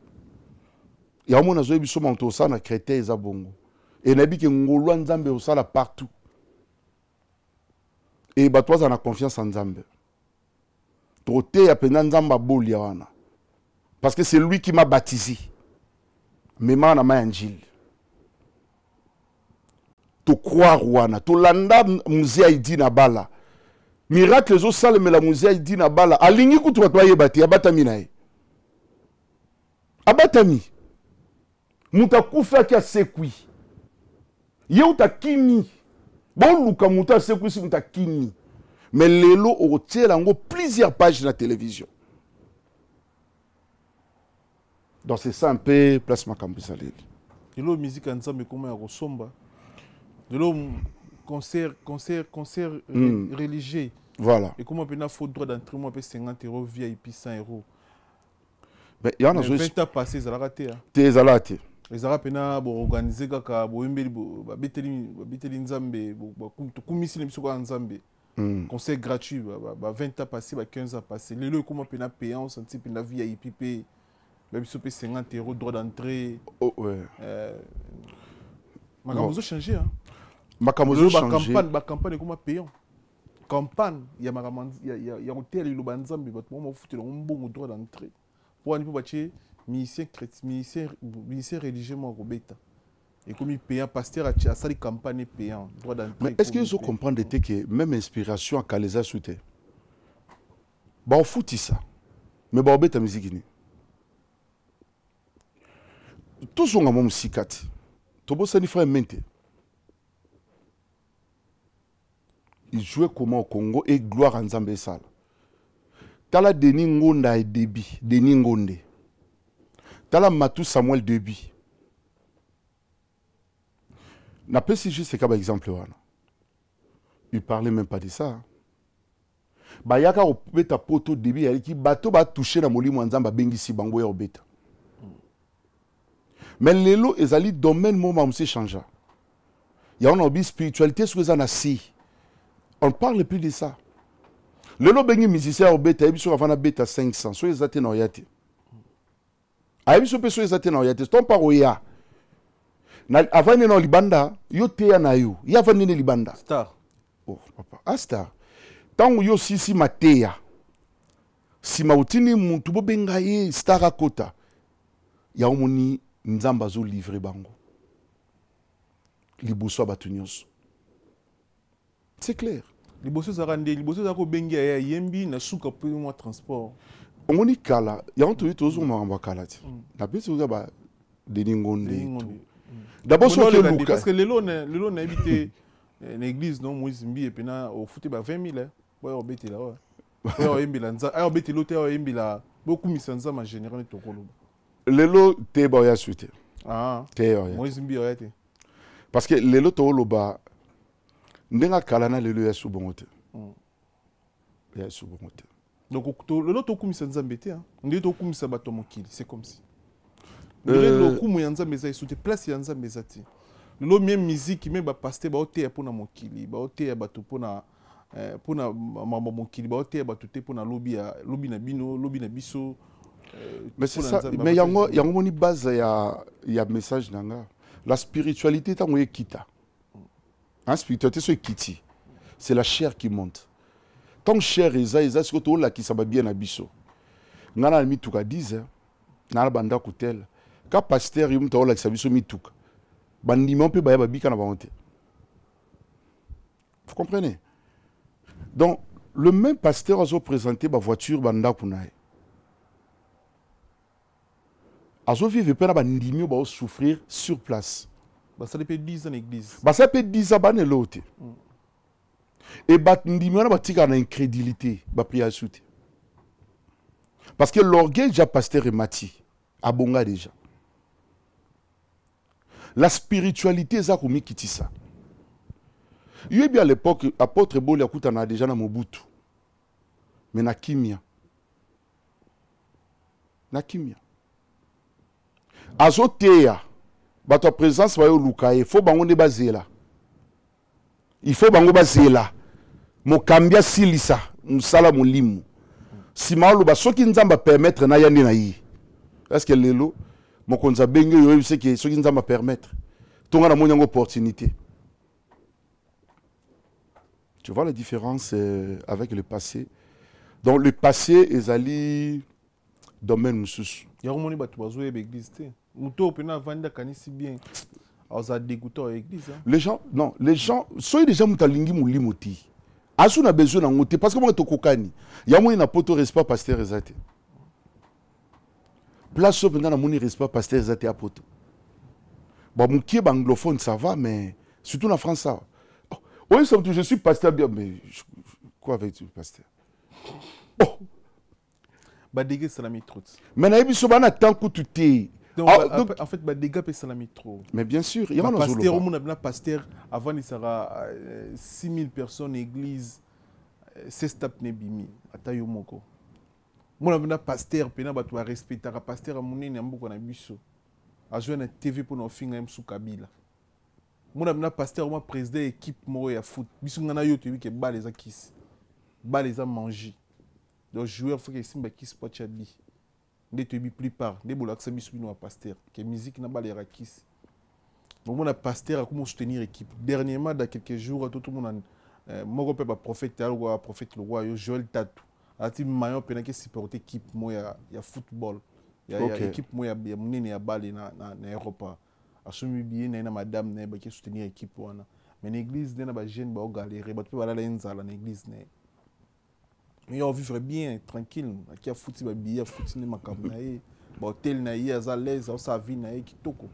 Il y a un monde qui biso manto ça na chrétien za bongo. Et nabi ke ngolo nzambe o sala partout. Et ba toi on a confiance en nzambe. Troté ya pena nzamba boli wana. Parce que c'est lui qui m'a baptisé. Mais moi, je suis angile. Tu crois, Rwana. Tu landa musée Idi na bala. Miracle, les autres salles, mais la musée Idi na bala. Alingi kutu wa toye bati. Abatami nae. Abatami. Muta kufa kia sekwi. Ye uta kimi. Bon, luka muta sekwi si muta kimi. Mais lelo, au tiers, on a plusieurs pages de la télévision. Donc c'est ça un peu place makambu saleli. De l'eau musique ensemble comment ya somba. De l'eau concert religieux. Voilà. Et comment on a faut droit d'entrée moi 50 € VIP 100 €. Mais il y en a 20 ans passé ça la raté. T'es zalate. Les arabes pena bo organiser kaka bo embeli ba beteli nzambe bo kumisi biso kwa nzambe. Concert gratuit ba 20 ans passé ba 15 ans passé. Les lots comment pena payant on type la VIP pay. Même si on paye 50 € droit d'entrée. Oh, ouais. Makamozo changé. Hein. Makamozo changé. La campagne est comme payant. Campagne, il y a un hôtel, il y a un Zambie, il y a un bon droit d'entrée. Pour un peu de ministère religieux, et comme il paye un pasteur, il y a une campagne payant. Mais est-ce que vous comprenez que même inspiration à Kaleza soutient? Bon, on fout ça. Mais bon, on musique. Tous sont en musique. Tobo Sani frère mente. Il jouait comment au Congo et gloire en Zambie sale. Tala Denis Ngonda et Debi, Denis Ngonde. Tala Matou Samuel Debi. N'a pas si juste comme exemple là. Il parlait même pas de ça. Ba yaka o beta poto Debi ya ki bato ba toucher na molimo nzamba bengisi bango ya obeta. Mais l'élo ezali domaine moment où c'est changé. Il y a une spiritualité sur les anassi. On ne parle plus de ça. L'élo bengi musicien au beta, il y a beta 500. Sur les athées noyati. Aïe sur les athées noyati. Ton paroya. Avant de nous libanda, yo te ya na yo. Ya avant de nous libanda. Star. Oh papa. Ah star. Tant yo si mateya. Si mautini muntu bo benga ye star akota. Ya omoni Nzamba zo livré bango. Liboso batunios. C'est clair. Liboso zarande, liboso zako bengi ya yembi na suka pour moi transport. On dit kala, ya on te tozo mamba kala ti. Na pesi uza ba deningonde. D'abord so que Luka parce que lelo na habité l'église non Moïse Mbi et pena au fouté ba 20 000 hein. Ouais obeti là ouais. Ouais yembi la nza, obeti l'hôtel yembi la beaucoup misanza ma général to kolo. Lelo te ba ya suite. Ah. Te ya. Moïse Mbi ya te. Parce que lelo to loba ndenga kala na lelo ya subongote. Ya subongote. Donc lelo to kumisa nzambe te hein. Ndi to kumisa bato mokili, c'est comme si. Lelo kumu ya nzambe za suite place ya nzambe za ti. Lelo même musique même ba pasteur ba ote pour na mokili, ba ote bato pour na mama mokili ba ote bato te pour na lobby na bino, lobby na biso. Mais c'est ça, mais il y a une base, il y a un message. La spiritualité est un kita. La spiritualité, c'est kiti. C'est la chair qui monte. Tant que chair est là, c'est que là qui s'abat bien à biso. Ngana mi tuka 10 na banda kutel. Ka pasteur yum to là qui s'abiso mi tuka. Bandi mon pe ba bika na ba honte. Vous comprenez? Donc le même pasteur a présenté ma voiture banda kunae. Azo vivre pas na bandimio ba souffrir sur place. Bah ça dépend 10 ans l'église. Bah ça peut 10 ans ban l'autre. Et bah ndimio na ba tika na incrédulité, ba prière soute. Parce que l'orgueil déjà pasteur et mati abonga déjà. La spiritualité ça comme qui dit ça. Il y a bien à l'époque apôtre Boli akutana déjà na Mobutu. Mais na kimia. Na kimia. Azoteya bato présence wa yo lukaye faut bango ne bazela. Il faut bango bazela. Mo kambia silisa musala mulimu. Si malu ba soki nzamba permettre na yandi na yi. Est-ce que lelo mo konza bengo yo c'est que soki nzamba permettre. Tonga na monyango opportunité. Tu vois la différence avec le passé. Donc le passé est allé domaine mususu. Il y a un monde qui va l'église. Muto pena vanda kanisi bien. Aza dégoûtant l'église. Les gens, non, les gens, soyez déjà mutalingi mulimoti. Asu na besoin na ngote parce que moi to kokani. Ya moi na poto respect pasteur ezate. Place au pendant na moni respect pasteur ezate a poto. Bon mukie anglophone ça va mais surtout en France ça. Oui, je suis pasteur bien mais quoi avec le pasteur? Oh. Badege salami trop. Mais na biso bana tant que tu t'es. En fait badega pe salami trop. Mais bien sûr, il y a un pasteur au monde pasteur avant il sera 6000 personnes église c'est stap nebimi atayo moko. Mon na pasteur pena ba to respecter pasteur munene mbuko na biso. A jouer na TV pour no finga msu Kabila. Mon na pasteur moi président équipe mo ya foot. Biso ngana yo to bi ke ba les akis. Ba les a manger. Donc joueur faut que simba qui sport chabi des tebi plupart des bolak ça bisu no pasteur que musique na balera kiss donc mon pasteur a comment soutenir équipe dernièrement dans quelques jours tout le monde moko pe ba prophète alwa prophète le roi Joël Tatou ati mayon pena que supporter équipe mo ya football ya équipe mo ya munene ya balle na Europa asumi bien na madame na ba que soutenir équipe wana mais l'église na ba jeune ba galérer ba pe ba la nzala na église na. Mais on vivrait bien, tranquille. Qui a foutu ma billet, foutu ma caméra, hôtel naïe, à l'aise, à sa vie naïe, qui toko.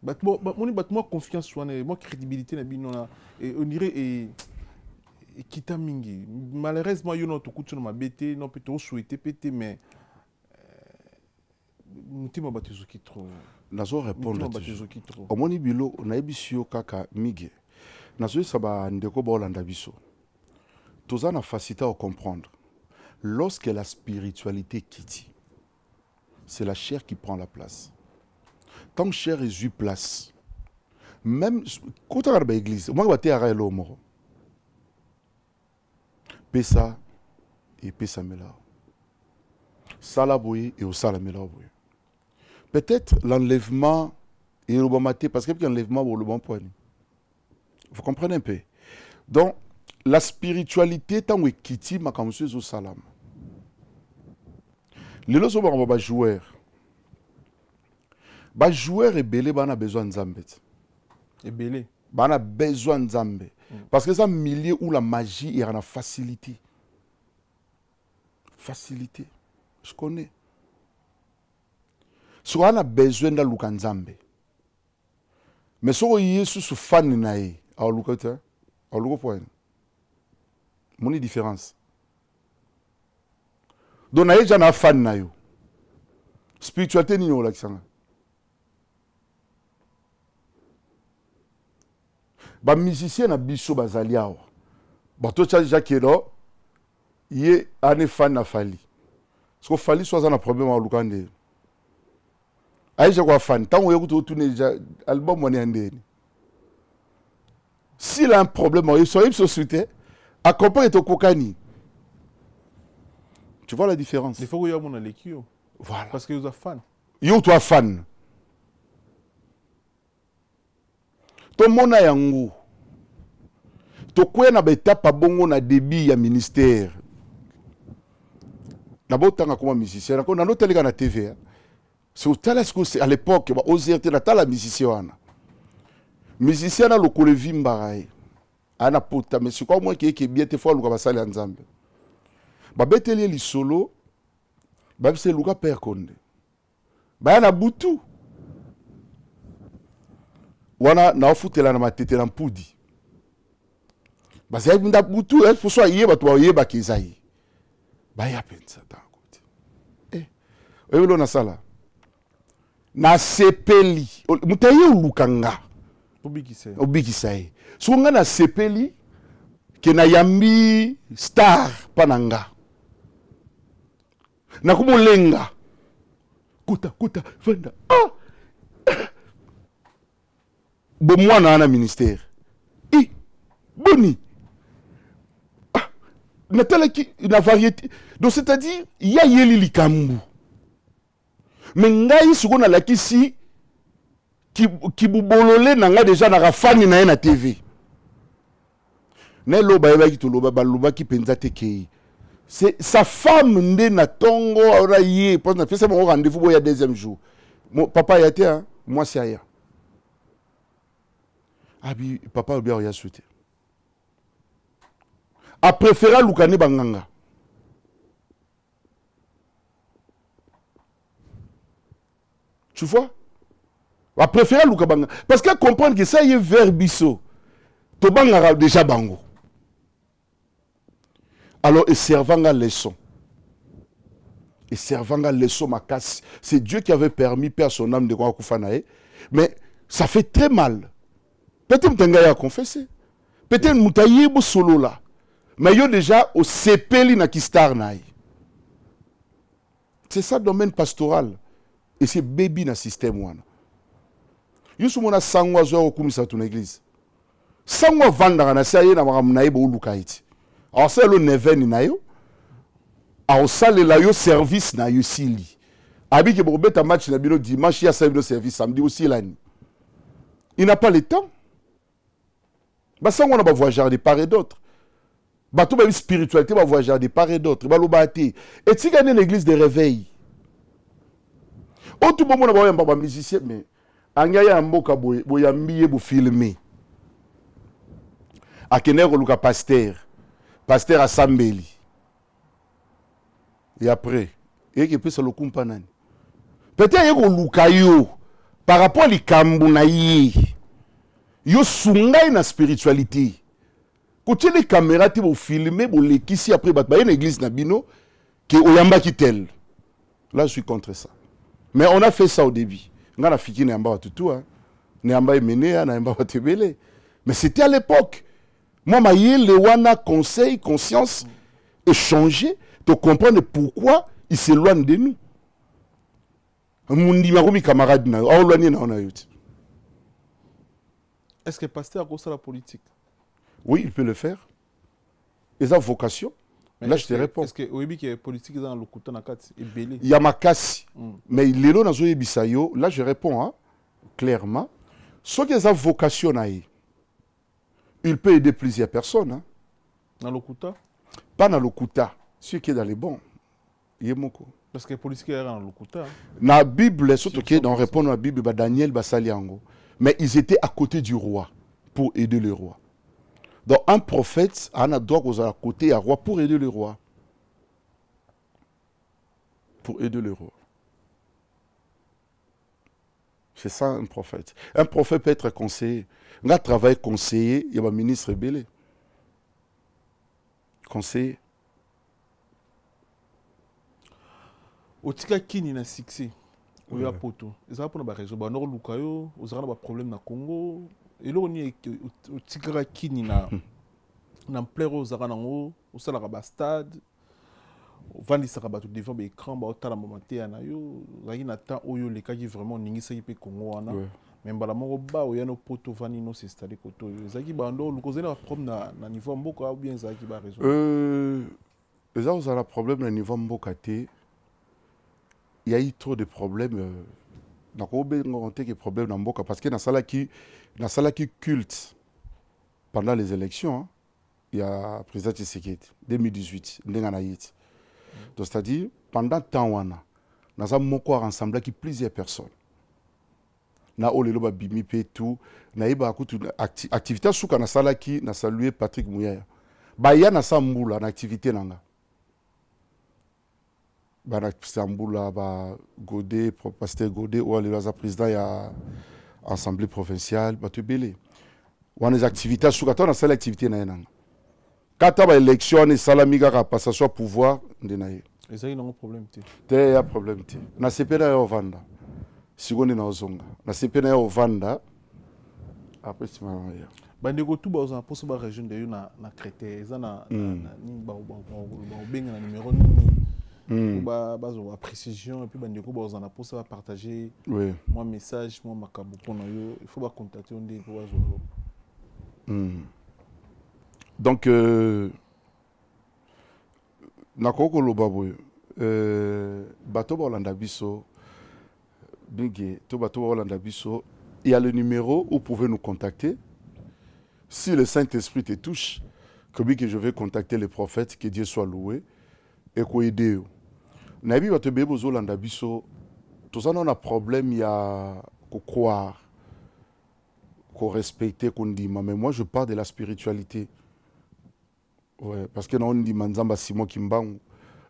Moi confiance soit moi crédibilité na binona et on dirait et kita mingi. Malheureusement yo non to kutu na mabete, non peut souhaiter péter mais mutima batuzuki trop. Nazo répondre. Omoni bilo na ebisio kaka mige. Nazo saba ndeko ba Olanda biso. Tous en a facilité à comprendre. Lorsque la spiritualité quitte, c'est la chair qui prend la place. Tant que chair est eu place, même quand on regarde l'église, moi je vais à l'homme. Pesa et pesa mela. Salaboui et au salamela. Peut-être l'enlèvement et le bon maté parce que l'enlèvement pour le bon point. Vous comprenez un peu? Donc la spiritualité tant que kiti makamusu zo salam. Les loso ba joueur. Ba joueur et belé ba na besoin nzambe. Et belé. Ba na besoin nzambe. Parce que ça milieu où la magie est en facilité. Facilité. Je connais. So on a besoin de luka nzambe. Mais so Yesu su fan na e, a luka ta, a luka point. Mon différence. Donc na déjà na fan na yo. Spiritualité ni yo la kisanga. Ba musicien na biso bazali awa. Ba to tcha jakero ye ane fan na fali. Parce que fali soit un problème à lukande. Aïe quoi fan tant on écoute tourner album on est andeni. S'il a un problème il soit société accompagne ton kokani. Tu vois la différence? Il faut que mon l'équipe. Voilà. Parce que vous êtes fan. Yo toi fan. To mona yango. To kwe na betapa bongo na débit ya ministère. Na botanga comme musicien, na noteleka na TV. C'est au talasco à l'époque, ba OZRT na tala musicien wana. Musicien na lokole vimbarai. Ana pota mais c'est quoi moi qui bien te fois luka basali nzambe. Ba beteli li solo. Ba bise luka père konde. Ba na butu. Wana na ofutela na matete na mpudi. Ba zai bunda butu el faut soit yeba to yeba kezai. Ba ya pensa ta côté. Ewelo na sala. Na sepeli. Mutaye lukanga. Obikisai. Sunga na sepeli ke na yambi star pananga. Na kumulenga. Kuta venda. Bo mwana na ministère. Boni. Natala qui une variété. Donc c'est-à-dire il y a yeli likambu. Mais ngai sukona la kisi qui bubolole nanga déjà na rafani na TV. Ne loba eba ki to loba ba loba ki penza teke. C'est sa femme nde na tongo ora yé parce que fait mon rendez-vous il y a deuxième jour. Mon papa y a été hein, moi c'est aya. Abi papa bien ya souhaité. A préféré lukane banganga. Tu vois? A préféré lukabanga parce qu'à comprendre que ça y est vers biso. To bangara déjà bango. Alors et servant à leçon. Et servant à leçon ma casse, c'est Dieu qui avait permis père son âme de quoi kufanae, mais ça fait très mal. Peut-être m'tengaya confesser. Peut-être m'taye bo solo là. Mais yo déjà au sepeli na kistar naï. C'est ça domaine pastoral. Et c'est baby na système wana. Yo sumona sangwa zo okumisa tu na église. Sangwa vanda na saye na makamnaye bo lukaiti. Alors c'est le neveni na yo. Alors ça le yo service na yo sili. Abi ke bo beta match na bino dimanche ya sa bino service samedi aussi lani. Il n'a pas le temps. Bah ça on va voyager de part et d'autre. Bah tout ba spiritualité va voyager de part et d'autre. Ba lo bati. Et tu gagnes l'église de réveil. Oh tout le monde a un musicien mais angaya mboka boyambiye bo filmer. Akenero luka pasteur à Sambeli. Et après, et qui peut se le comprendre. Peut-être que luka yo par rapport à likambu na yi. Yo sungai na spiritualité. Quand les caméras ti bo filmer bo lekisi après ba une église na bino que oyamba ki tel. Là je suis contre ça. Mais on a fait ça au début. On a fiki na yamba tout hein. Na yamba mené na yamba tebele. Mais c'était à l'époque. Moi ma le wana conseil conscience échanger de comprendre pourquoi il s'éloigne de nous. Mundi maromi camarade na olwani na ona yout. Est-ce que le pasteur a gossé la politique? Oui, il peut le faire. Ils ont vocation. Mais là, je te réponds. Est-ce que oui, que politique dans le couteau na kat et belé? Il y a ma casse. Mais il est là dans le bisayo. Là, je réponds hein, clairement. Ceux qui ont vocation il peut aider plusieurs personnes. Hein. Dans le couteau? Pas dans le couteau. Ceux qui sont dans les bons. Il y a beaucoup. Parce que les politique est dans le couteau. Dans la Bible, surtout qui dans répondre à la Bible, Daniel Basaliango. Mais ils étaient à côté du roi pour aider le roi. Donc un prophète a un droit aux à côté du roi pour aider le roi. Pour aider le roi. C'est ça un prophète. Un prophète peut être conseiller. Un gars travaille conseiller, il y a un ministre belé. Conseiller. Otika kini na succès. Il y a poto. Ils ont pas raison. Ba nord lukayo, ils ont pas problème na Congo. Et là on est otika kini na plaire aux aranango, au sala ba stade. Vandi saka ba tout devant ba écran ba otala momenté na yo, zaki na temps oyo le kaki vraiment ningisa ki pe Congo wana. Même bala moko ba o yano poto vani no s'installer koto yo. Zaki ba ndo lukozela problème na niveau mboka ou bien zaki ba raison. Et ça, vous avez un problème au niveau Mbokate. Il y a eu trop de problèmes. Donc, on a des problèmes dans Mboka parce que dans la salle qui culte pendant les élections, hein, il y a le président Tshisekedi, 2018, donc c'est-à-dire, pendant temps, on a rassemblé plusieurs personnes. Na olelo ba bimi pe tout na iba kutu activité suka na sala ki na saluer Patrick Mouyaya ba ya na sambula na activité nanga ba na sambula ba Godé pasteur Godé ou le président ya assemblée provinciale ba te belé wana les activités suka to na sala activité na nanga kata ba élection ni salamiga ka passation pouvoir ndenaye et ça il y a un problème te ya problème te na sepera yo vanda Sigoni na ozonga na sepena ya ovanda après c'est marrant ya bandeko tout ba ozana poso ba région de yo na Crété eza na ni ba benga na numéro ni ba zo précision et puis bandeko ba ozana poso ba partager moi message moi makambo pona yo il faut ba contacter on dit pour zo donc na koko lo babo bato ba Olanda biso il y a le numéro où vous pouvez nous contacter. Si le Saint-Esprit te touche, que je vais contacter les prophètes, que Dieu soit loué, et qu'on aide. Nabi va te bébozo landabiso. Tout ça, on a un problème, il y a qu'on croire, qu'on respecte, qu'on dit. Mais moi, je parle de la spiritualité. Ouais, parce que là, on dit Manzamba Simon Kimbang,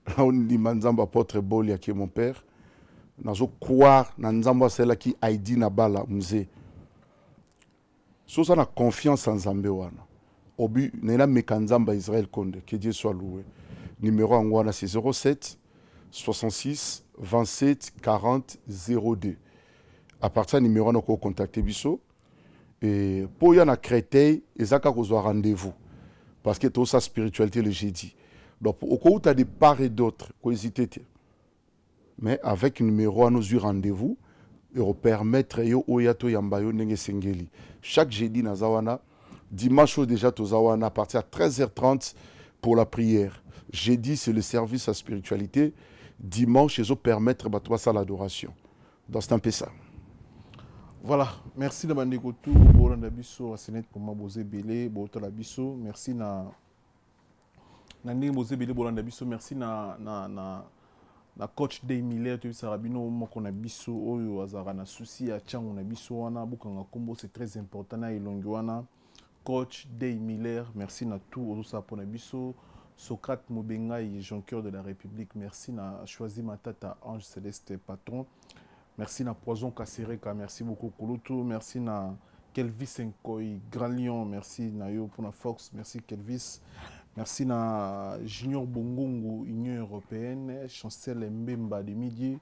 là, on dit Manzamba Apôtre Bolia, qui est mon père. Nazo croire na nzamba celle qui aidi na bala mzee so ça na confiance en Nzambe wana obi na mekanzamba Israël Konde que Dieu soit loué numéro en wana c'est 07 66 27 40 02 à partir numéro na ko contacter biso et pour y na Créteil ezaka ko zo rendez-vous parce que tout ça spiritualité le jeudi donc au cas où tu as des part et d'autres ko hésiter. Mais avec un numéro à nos yeux rendez-vous, et au permettre yo oyato yambayo nenge sengeli. Chaque jeudi na zawana, dimanche déjà to zawana à partir de 13h30 pour la prière. Jeudi c'est le service à spiritualité, dimanche ils ont permettre batwa ça l'adoration. Donc c'est un peu ça. Voilà, merci de bandeko tout bolanda biso asenet pour maboze belé botola biso, merci na ndenge boze belé bolanda biso, merci na coach Day Miller tu sarabino moko na biso oyo azara na souci ya chango na biso wana bukanga kombo c'est très important na ilongi wana coach Day Miller merci na tout ozo sa pona biso Socrate Mobenga et Jean-Cœur de la République merci na choisi matata Ange Céleste patron merci na Poison Kassereka merci beaucoup Kulutu merci na Kelvis Nkoy Grand Lion merci na yo pour na Fox merci Kelvis. Merci na Junior Bongongo, Union Européenne, Chancel Mbemba de Midi.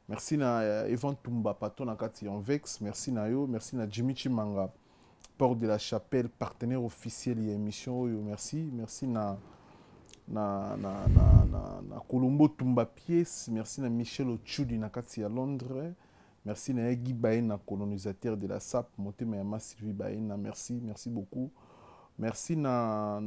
Merci na Evan Tumba Paton na Kati en Vex. Merci na yo. Merci na Jimmy Chimanga, Porte de la Chapelle, partenaire officiel de l'émission. Merci. Merci na Colombo Tumba Pièce. Merci na Michel Ochudi na Kati à Londres. Merci na Guy Baena, colonisateur de la SAP. Monté Mayama Sylvie Baena. Merci. Merci beaucoup. Merci na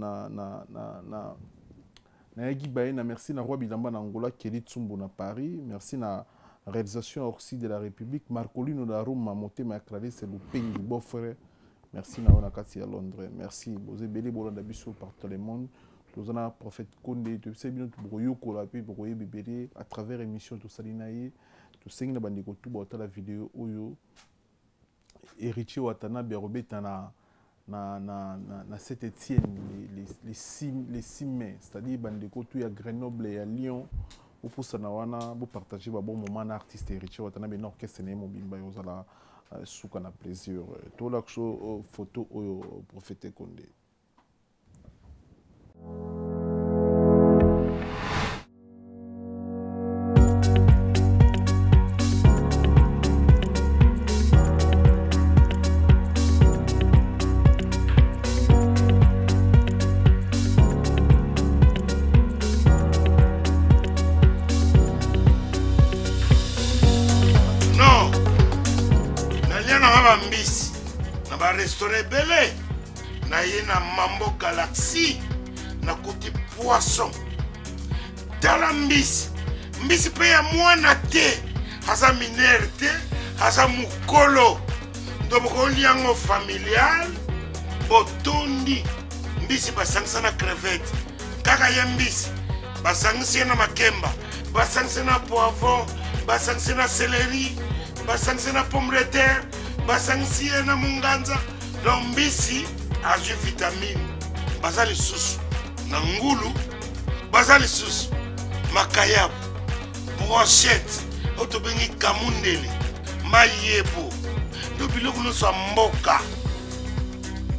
Guy Baena, merci na Roi Bilamba na Angola, Kelly Tsumbo na Paris, merci na réalisation Orsi de la République, Marcolino da Roma, Monté Macrali, c'est le pays du beau frère. Merci na Onakati à Londres. Merci. Bozé Belé Bolanda Bisso par tout le monde. Nous avons prophète Kondé, tu sais bien, tu broyou Kolapi, broyé Bébélé, à travers l'émission de Salinaï, tu sais que bandeko tout boita la vidéo Oyo, héritier Watana, Berobé Tana. Na Saint-Étienne les 6 mai, c'est-à-dire bandeko tout à Grenoble et à Lyon ou pour ça nawana pour partager ba bon moment artiste héritier watana ben orchestre né mobimba yozala souka na plaisir tout la photo au prophète Kondé. Restaurant belé na yena Mambo Galaxy na côté poisson tala mbisi mbisi mpe ya mwana te aza minere te aza mokolo ndobokoli yango familial botondi mbisi basangisa na crevette kaka ye mbisi basangisi ye na makemba basangisi na poivron basangisi na céleri basangisi na pomme de terre basangisi ye na munganza donc mbisi azwi vitamine baza lisusu na ngulu baza lisusu makayabu brochette oyo tobengi kamundele mayebo ndo biloko nyonso ya mboka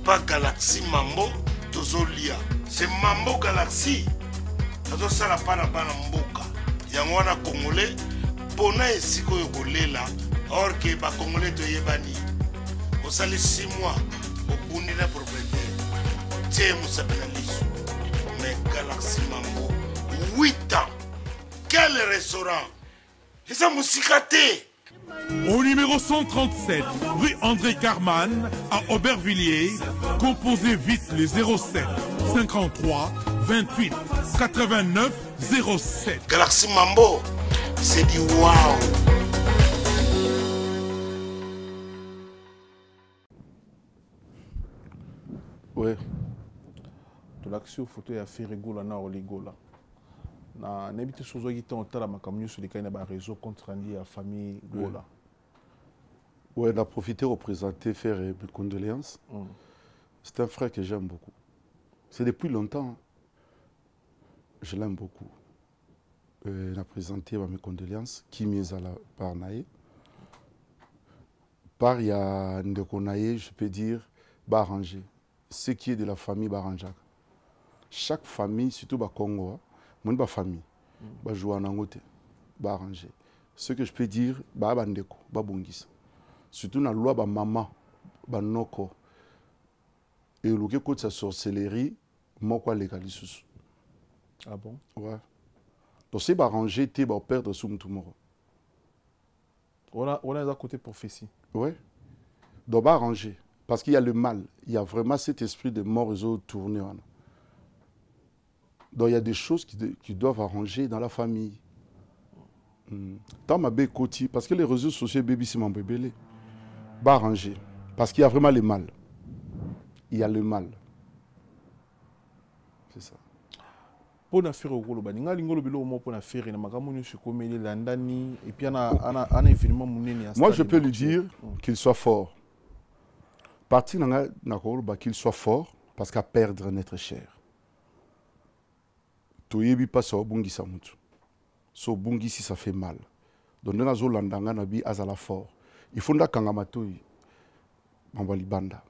pa galaxie mambo tozolia se mambo galaxie azosala mpa na bana mboka yango wana congolais mpona esika oyo kolela or ke bacongolais toyebani osali 6 mois obundi na propriétaire tie mosape na liso mais galaxie mambo 8 ans quel restaurant eza mosika te. Au numéro 137, rue André Carman, à Aubervilliers, composez vite les 07 53 28 89 07. Galaxie Mambo, c'est du wow. Ouais. De l'action photo ya Ferregola na Oligola. Na n'habite sur zo yita otala makamyo sur les kaina ba réseau contre la famille Gola. Ouais, on a profité représenter faire mes condoléances. C'est un frère que j'aime beaucoup. C'est depuis longtemps. Je l'aime beaucoup. On a présenté mes condoléances. Kimi Ezala Parnaï. Par il y a Ndekonaye, je peux dire, Barangé. Ce qui est de la famille Baranjak. Chaque famille, surtout au Congo, mon famille, ba jouer en angote, ba arranger. Ce que je peux dire, ba bandeko, ba bongisa. Surtout dans la loi ba maman, ba noko. Et le que côté sa sorcellerie, moi quoi légaliser. Ah bon? Ouais. Donc c'est ba arranger, t'es ba perdre sous tomorrow. On a à côté prophétie. Ouais. Donc ba arranger, parce qu'il y a le mal, il y a vraiment cet esprit de mort réseau tourné en. Donc il y a des choses qui doivent arranger dans la famille. Dans ma bécoti, parce que les réseaux sociaux, bébé, c'est mon bébé, va arranger. Parce qu'il y a vraiment le mal. Il y a le mal. C'est ça. Pour faire au golo, baninga lingolo bilo mo pour faire na makamoni se komeli landani et puis ana événement muneni. Moi je peux lui dire qu'il soit fort. Parti na golo ba qu'il soit fort parce qu'à perdre notre cher. Toyebi pas ça bungi sa mutu. So bungi si ça fait mal. Donc dans zo landanga na bi azala fort. Il faut nda kanga matoi. Mambali banda.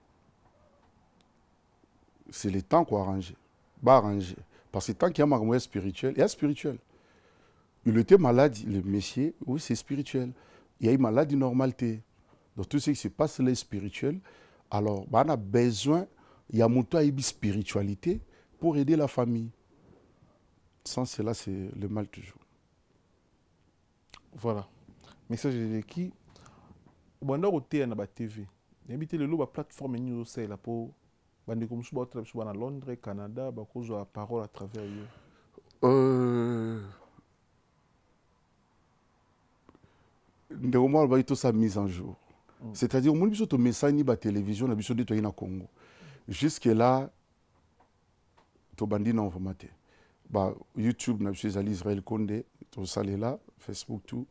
C'est le temps qu'on arranger. Ba arranger. Parce que tant qu'il y a un moyen spirituel, il y a spirituel. Il était malade, le monsieur, oui, c'est spirituel. Il y a une maladie normalité. Donc tout ce qui se passe là est spirituel. Alors, bah, on a besoin, il y a une spiritualité pour aider la famille. Sans cela, c'est le mal toujours. Voilà. Message de qui? Banda côté na ba TV. N'habite le la plateforme nous c'est là pour bande comme souvent à Londres, Canada, ba cause la parole à travers eux. Ndeko ba ito sa mise en jour. C'est-à-dire on biso to message ni ba télévision na biso de to na Congo. Jusque là to bandi na informaté. Bah, YouTube, na biso ezali Israël Condé, to salé là, Facebook tout.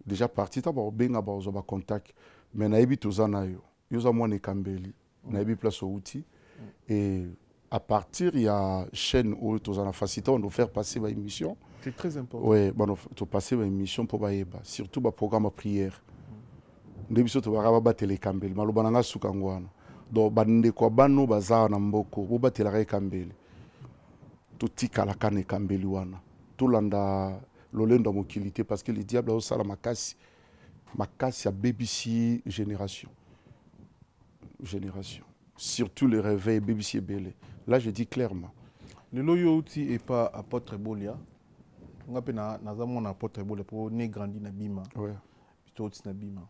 Déjà parti ta ba benga ba zo ba contact. Mais na ebi to zana yo. Yo za mwana Kambeli. Na ebi place au outil. Et à partir il y a chaîne où to zana facilité on doit faire passer ba émission. C'est très important. Ouais, bah to passer ba émission pour ba yeba, surtout ba programme à prière. Ndebiso to ba ba télé Kambeli, maloba nga suka ngwana. Donc bande ko bano baza na mboko, bo ba télé Kambeli. Tika la kane Kambeli wana tout landa lolendo mokilité parce que le diable a aussi la makasi à BBC génération surtout le réveil BBC belé là je dis clairement le loyo outil et pas apôtre Bolia on pe na zamona apôtre Bolia pour né grandi na bima ouais plutôt na bima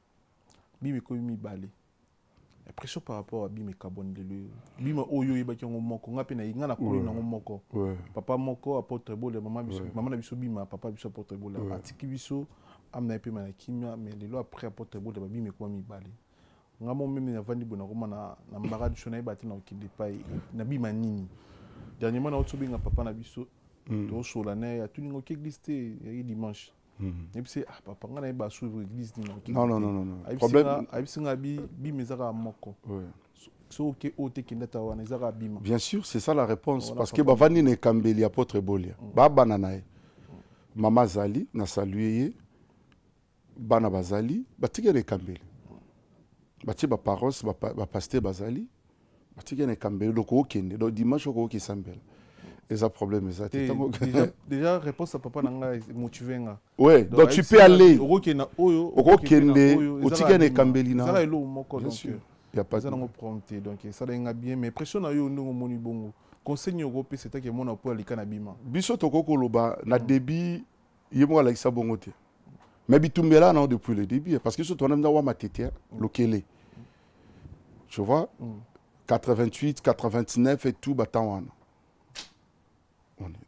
bima ko mi balé pression par rapport à bima carbone de lui bima oyo yebaki ngo moko ngape na inga na koli na ngo moko papa moko apôtre bole maman biso maman na biso bima papa biso apôtre bole atiki biso amna epe na kimia mais lelo après apôtre bole ba bima kwa mibale ngamo meme na vandi bona koma na mbara biso na ebati na okinde pai na bima nini dernièrement na otsobinga papa na biso to solana ya tuningo ki église te ya dimanche. Et puis papa ngana eba suivre l'église non. Problème abisinga bi mezaka moko. So ke ote kindata wana ezaka bima. Bien sûr, c'est ça la réponse parce que bavani ne kambeli apôtre Bolia. Ba bananae. Mama Zali na saluer bana bazali batike ne kambeli. Bati ba paroisse ba pasteur bazali batike ne kambeli donc okende donc dimanche ko kisambela. Les problèmes déjà réponse à papa nanga motivé nga. Ouais, donc tu peux aller au kende au tikene kambelina. Ça là elo moko donc il y a pas ça ngo prompté donc ça nga bien mais pression na yo ndongo moni bongo. Conseil européen c'était que mon pour likana bima. Biso tokoko loba na débit yemo la isa bongo te. Mais bitumbela non depuis le début parce que surtout on aime wa matete lokele. Tu vois 88, 89 et tout batawana.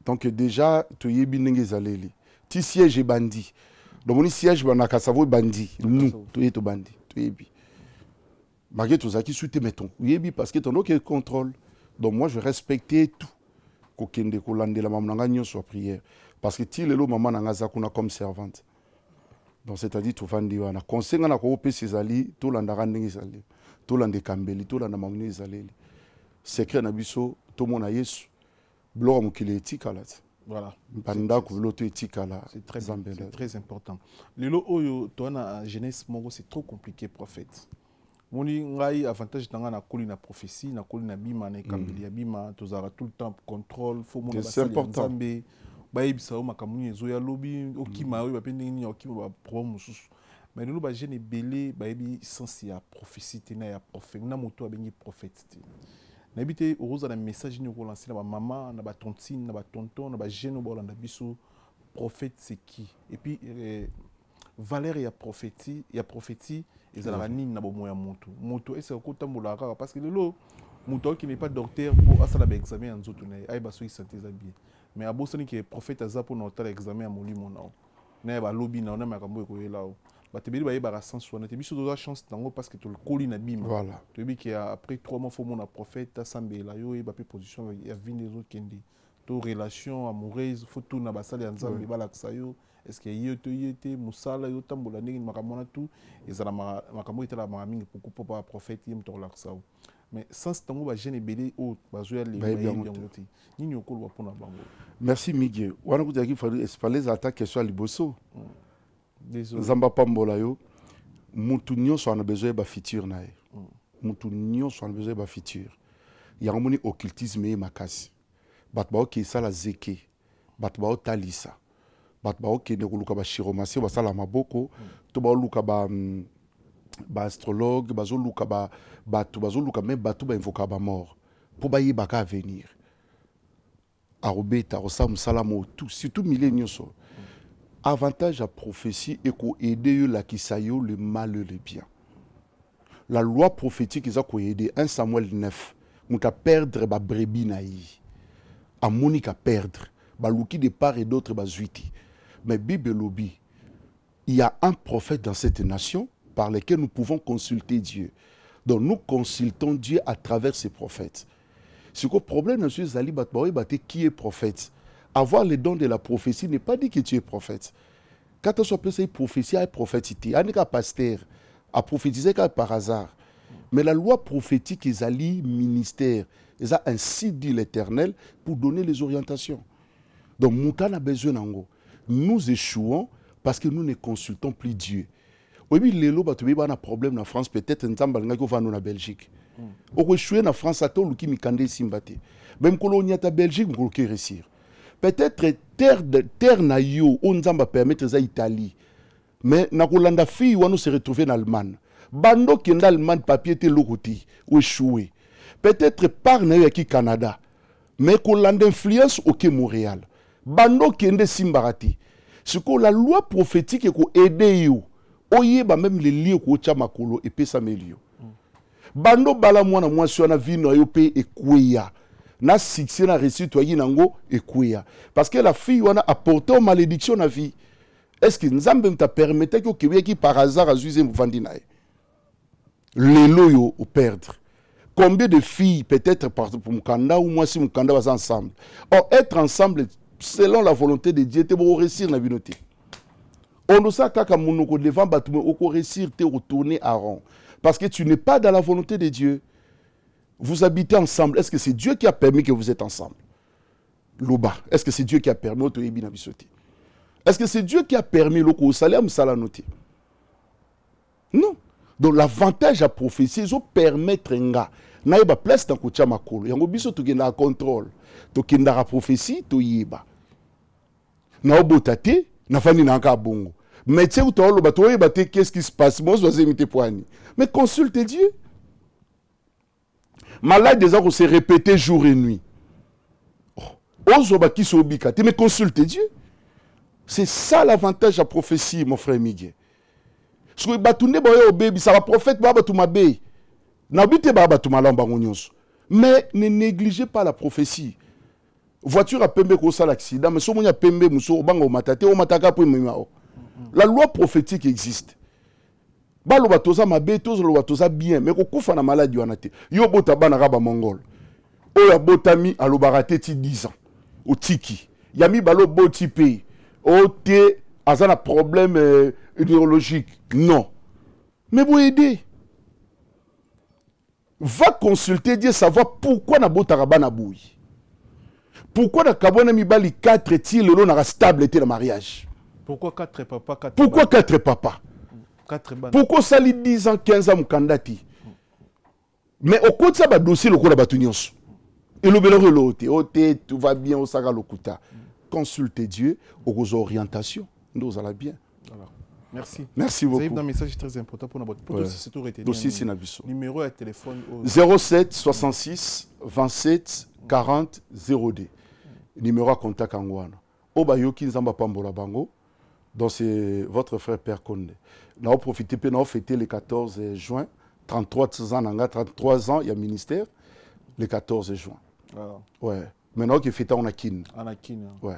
Donc déjà, tu es bien ngezaleli. Tu sièges et bandit. Donc on siège on a kasavo bandit. Nous, tu es to bandit. Tu es bi. Malgré tout ça qui sous tes mettons. Oui bi parce que ton aucun contrôle. Donc moi je respectais tout. Kokende kolande la maman nanga sur prière parce que ti lelo maman nanga za kuna comme servante. Donc c'est-à-dire tu vandi wana. Conseil na ko pe sezali to landara ngezali. To lande kambeli, to landa mamne zaleli. Secret na biso to mona Yesu. Voilà. C'est très important. Lelo oyo toana jeunesse mongo c'est trop compliqué prophète. Moni ngai avantage tanga na koli na prophétie na koli na bima na kambili ya bima tozara tout le temps contrôle faut mona basali nzambe bayibisa o makamuni ezoya lobi okima oyo bapende ni okima ba problème mususu. Mais lelo ba jeune belé bayibi sens ya prophétie tena ya prophète na moto abengi prophète. N'habitez au rose à la message nous relancer la maman, la tontine, la tonton, la jeune au la biso prophète c'est qui et puis valeur et prophétie et ça la nine na bo moya moto et c'est au tambola parce que le lot moto qui n'est pas docteur pour ça la examen en zoto na ay baso santé bien mais abo soni qui est prophète aza pour notre examen à moli mona na ba lobby na na makambo ko yela batebeli ba yeba sens wana te biso doza chance tango parce que to le coli na bima voilà to bi ki après 3 mois faut mon prophète asambela yo e ba pe position ya vie des autres kendi to relation amoureuse faut tout na basali nzambe balakisa yo est-ce que yete musala yo tambola ndenge makamona tout ezala makambo etala mamingi pour pas prophète yem to lakisa mais sans tango ba jeune belé o bazoya le bien ngoti nini okolo pona bango. Merci Miguel wana kutaki fallait attaquer sur liboso. Zamba pambola yo mutu nyonso ana besoin ba futur na ye mutu nyonso ana besoin ba futur yango moni occultisme e makasi bat ba ok sala zeke bat ba talisa bat ba ok ne kuluka ba chiromasi ba sala maboko to ba luka ba astrologue bazo luka ba batu bazo luka même batu ba invoka ba mort pour ba yeba ka venir arobeta osam salamo tout surtout milléniaux so. Avantage à prophétie et qu'on aide la kisayo le mal le bien. La loi prophétique ils a qu'on aide 1 Samuel 9. On a perdre ba brebis naï. A Monique à perdre. Ba luki de part et d'autre ba zuiti. Mais Bible lobby. Il y a un prophète dans cette nation par lequel nous pouvons consulter Dieu. Donc nous consultons Dieu à travers ces prophètes. Ce que le problème dans ce Zali Batbaoui qui est prophète. Avoir les dons de la prophétie n'est pas dit que tu es prophète. Quand on s'appelle prophétie, à prophétité, à un pasteur, à prophétiser par hasard. Mais la loi prophétique est alliée ministère. Ils ont ainsi dit l'Éternel pour donner les orientations. Donc, Moutan a besoin d'ango. Nous échouons parce que nous ne consultons plus Dieu. Oui, l'élo, il y a un problème en France, peut-être un temps, il y a en Belgique. On a échoué en France, à tout le monde simbate. Même quand on y a en Belgique, on peut réussir. Peut-être terre na yo on nzamba permettre za Italie mais na kolanda fille wano se retrouver en Allemagne bando qui en Allemagne papier te lokoti ou échoué peut-être par na yo ki Canada mais kolanda influence au Montréal bando qui en simbarati ce que la loi prophétique ko aider yo oyeba même les lieux ko cha makolo et pesa melio bando bala mwana mwasi wana vino yo pe ekweya na succès na réussite toyi nango ekweya parce que la fille wana apporté malédiction na vie. Est-ce que nzambe t'a permetté que qui par hasard a zuize mvandi na lelo yo ou perdre? Combien de filles peut-être pour Mukanda ou moi si Mukanda va ensemble? Or être ensemble selon la volonté de Dieu te pour réussir na binoté. On nous a kaka monoko devant batume oko réussir te retourner à rond parce que tu n'es pas dans la volonté de Dieu. Vous habitez ensemble. Est-ce que c'est Dieu qui a permis que vous êtes ensemble? Loba. Est-ce que c'est Dieu qui a permis? Est-ce que c'est Dieu qui a permis le salaire salanoté? Non. Donc l'avantage à prophétie, c'est permettre nga na yeba place dans kocha makolo. Yango biso to genda contrôle. To kenda ra prophétie to yeba. Na obotate na fani na ka bongo. Mais tu sais où to lo bato yeba te qu'est-ce qui se passe? Moi je dois imiter poani. Mais consulte Dieu. Malade des gens se répéter jour et nuit. Ozo ba ki so bika, mais consulte Dieu. C'est ça l'avantage à prophétie, mon frère Miguel. Ce que batunde boyo baby, ça va prophète ba batu mabe. Na bité ba batu malamba ngonyos. Mais ne négligez pas la prophétie. Voiture a pembe ko sala accident, mais so monya pembe muso bango matate o mataka po mimao. La loi prophétique existe. Ba lo batoza mabe, tozo lo batoza bien, mais ko kufa na maladie wana te. Yo bota bana raba mongol. O ya botami alobarate ti 10 ans. O tiki. Yami balo boti pe. O te azana problème idéologique. Non. Mais vous aider. Va consulter Dieu, savoir pourquoi na botaraba na boui. Pourquoi na kabona mibali 4 ti lelo na stable était le mariage. Pourquoi 4 papas 4 Pourquoi 4 papas? 4 bana. Pourquoi ça li 10 ans 15 ans mukandati? Mais au côté ça ba dossier le kola batunyos. Et le belero loté, oté tout va bien au saga lokuta. Consultez Dieu aux orientations. Nous allons bien. Voilà. Merci. Merci beaucoup. Vous avez un message très important pour notre dossier. Numéro de téléphone 07 66 27 40 02. Numéro à contact en Gouana. Obayoki Nzamba Pambola Bango. Donc c'est votre frère Père Konde. Nous avons profité, nous avons fêté le 14 juin. 33 ans, il y a ministère. Le 14 juin. Ah. Ouais. Maintenant qu'il fait en Akin. En Akin. Ouais.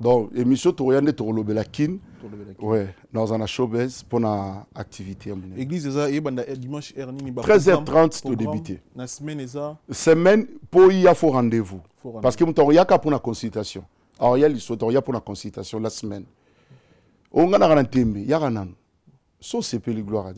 Donc, émission Toriane de la Kin. Ouais. Dans un showbiz pour une activité. Église, dimanche, 13h30 pour débuter. La semaine, semaine, pour y avoir rendez-vous. Parce que nous avons pour une consultation. Alors, il y a l'histoire pour une consultation la semaine. On a un thème, il y a un an. Sauf c'est le gloire,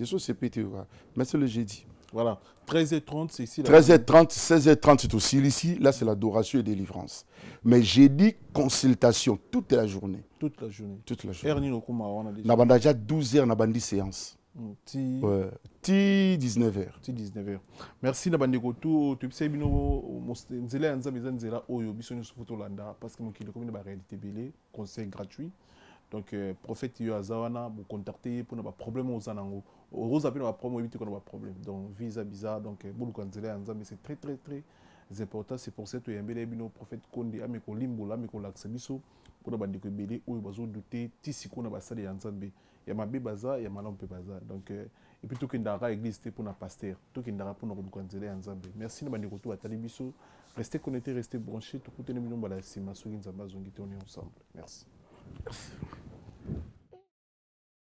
mais c'est le jeudi. Voilà, 13h30, c'est ici. 13h30, 16h30, c'est aussi ici. Là, c'est l'adoration et délivrance. Mais j'ai dit consultation toute la journée. Toute la journée. Toute la journée. On a déjà 12h, on a dit séance. Ouais. 19h. 19h. Merci Nabandeko tout. Tu sais, nzela nza nzela oyo biso nyoso photo landa parce que mon kilo comme une réalité belé, conseil gratuit. Donc prophète yo azawana vous contacter pour nos problèmes aux anango. Rose appelle nos problèmes éviter qu'on a problème. Donc visa bizarre donc bolu kanzela nza mais c'est très très très important. C'est pour ça que yambele bino prophète Konde ameko limbola ameko laksa biso pour na bandeko belé oyo bazo douter tisiko na basali ya nzambe. Ya mabe baza ya malompe baza. Donc et puis tout kindara église pour na pasteur, tout kindara pour na kanzela ya nzambe. Merci na bandeko tout atali biso. Restez connectés, restez branchés, tout côté nous bala sima so nzamba zongi on est ensemble. Merci. Merci.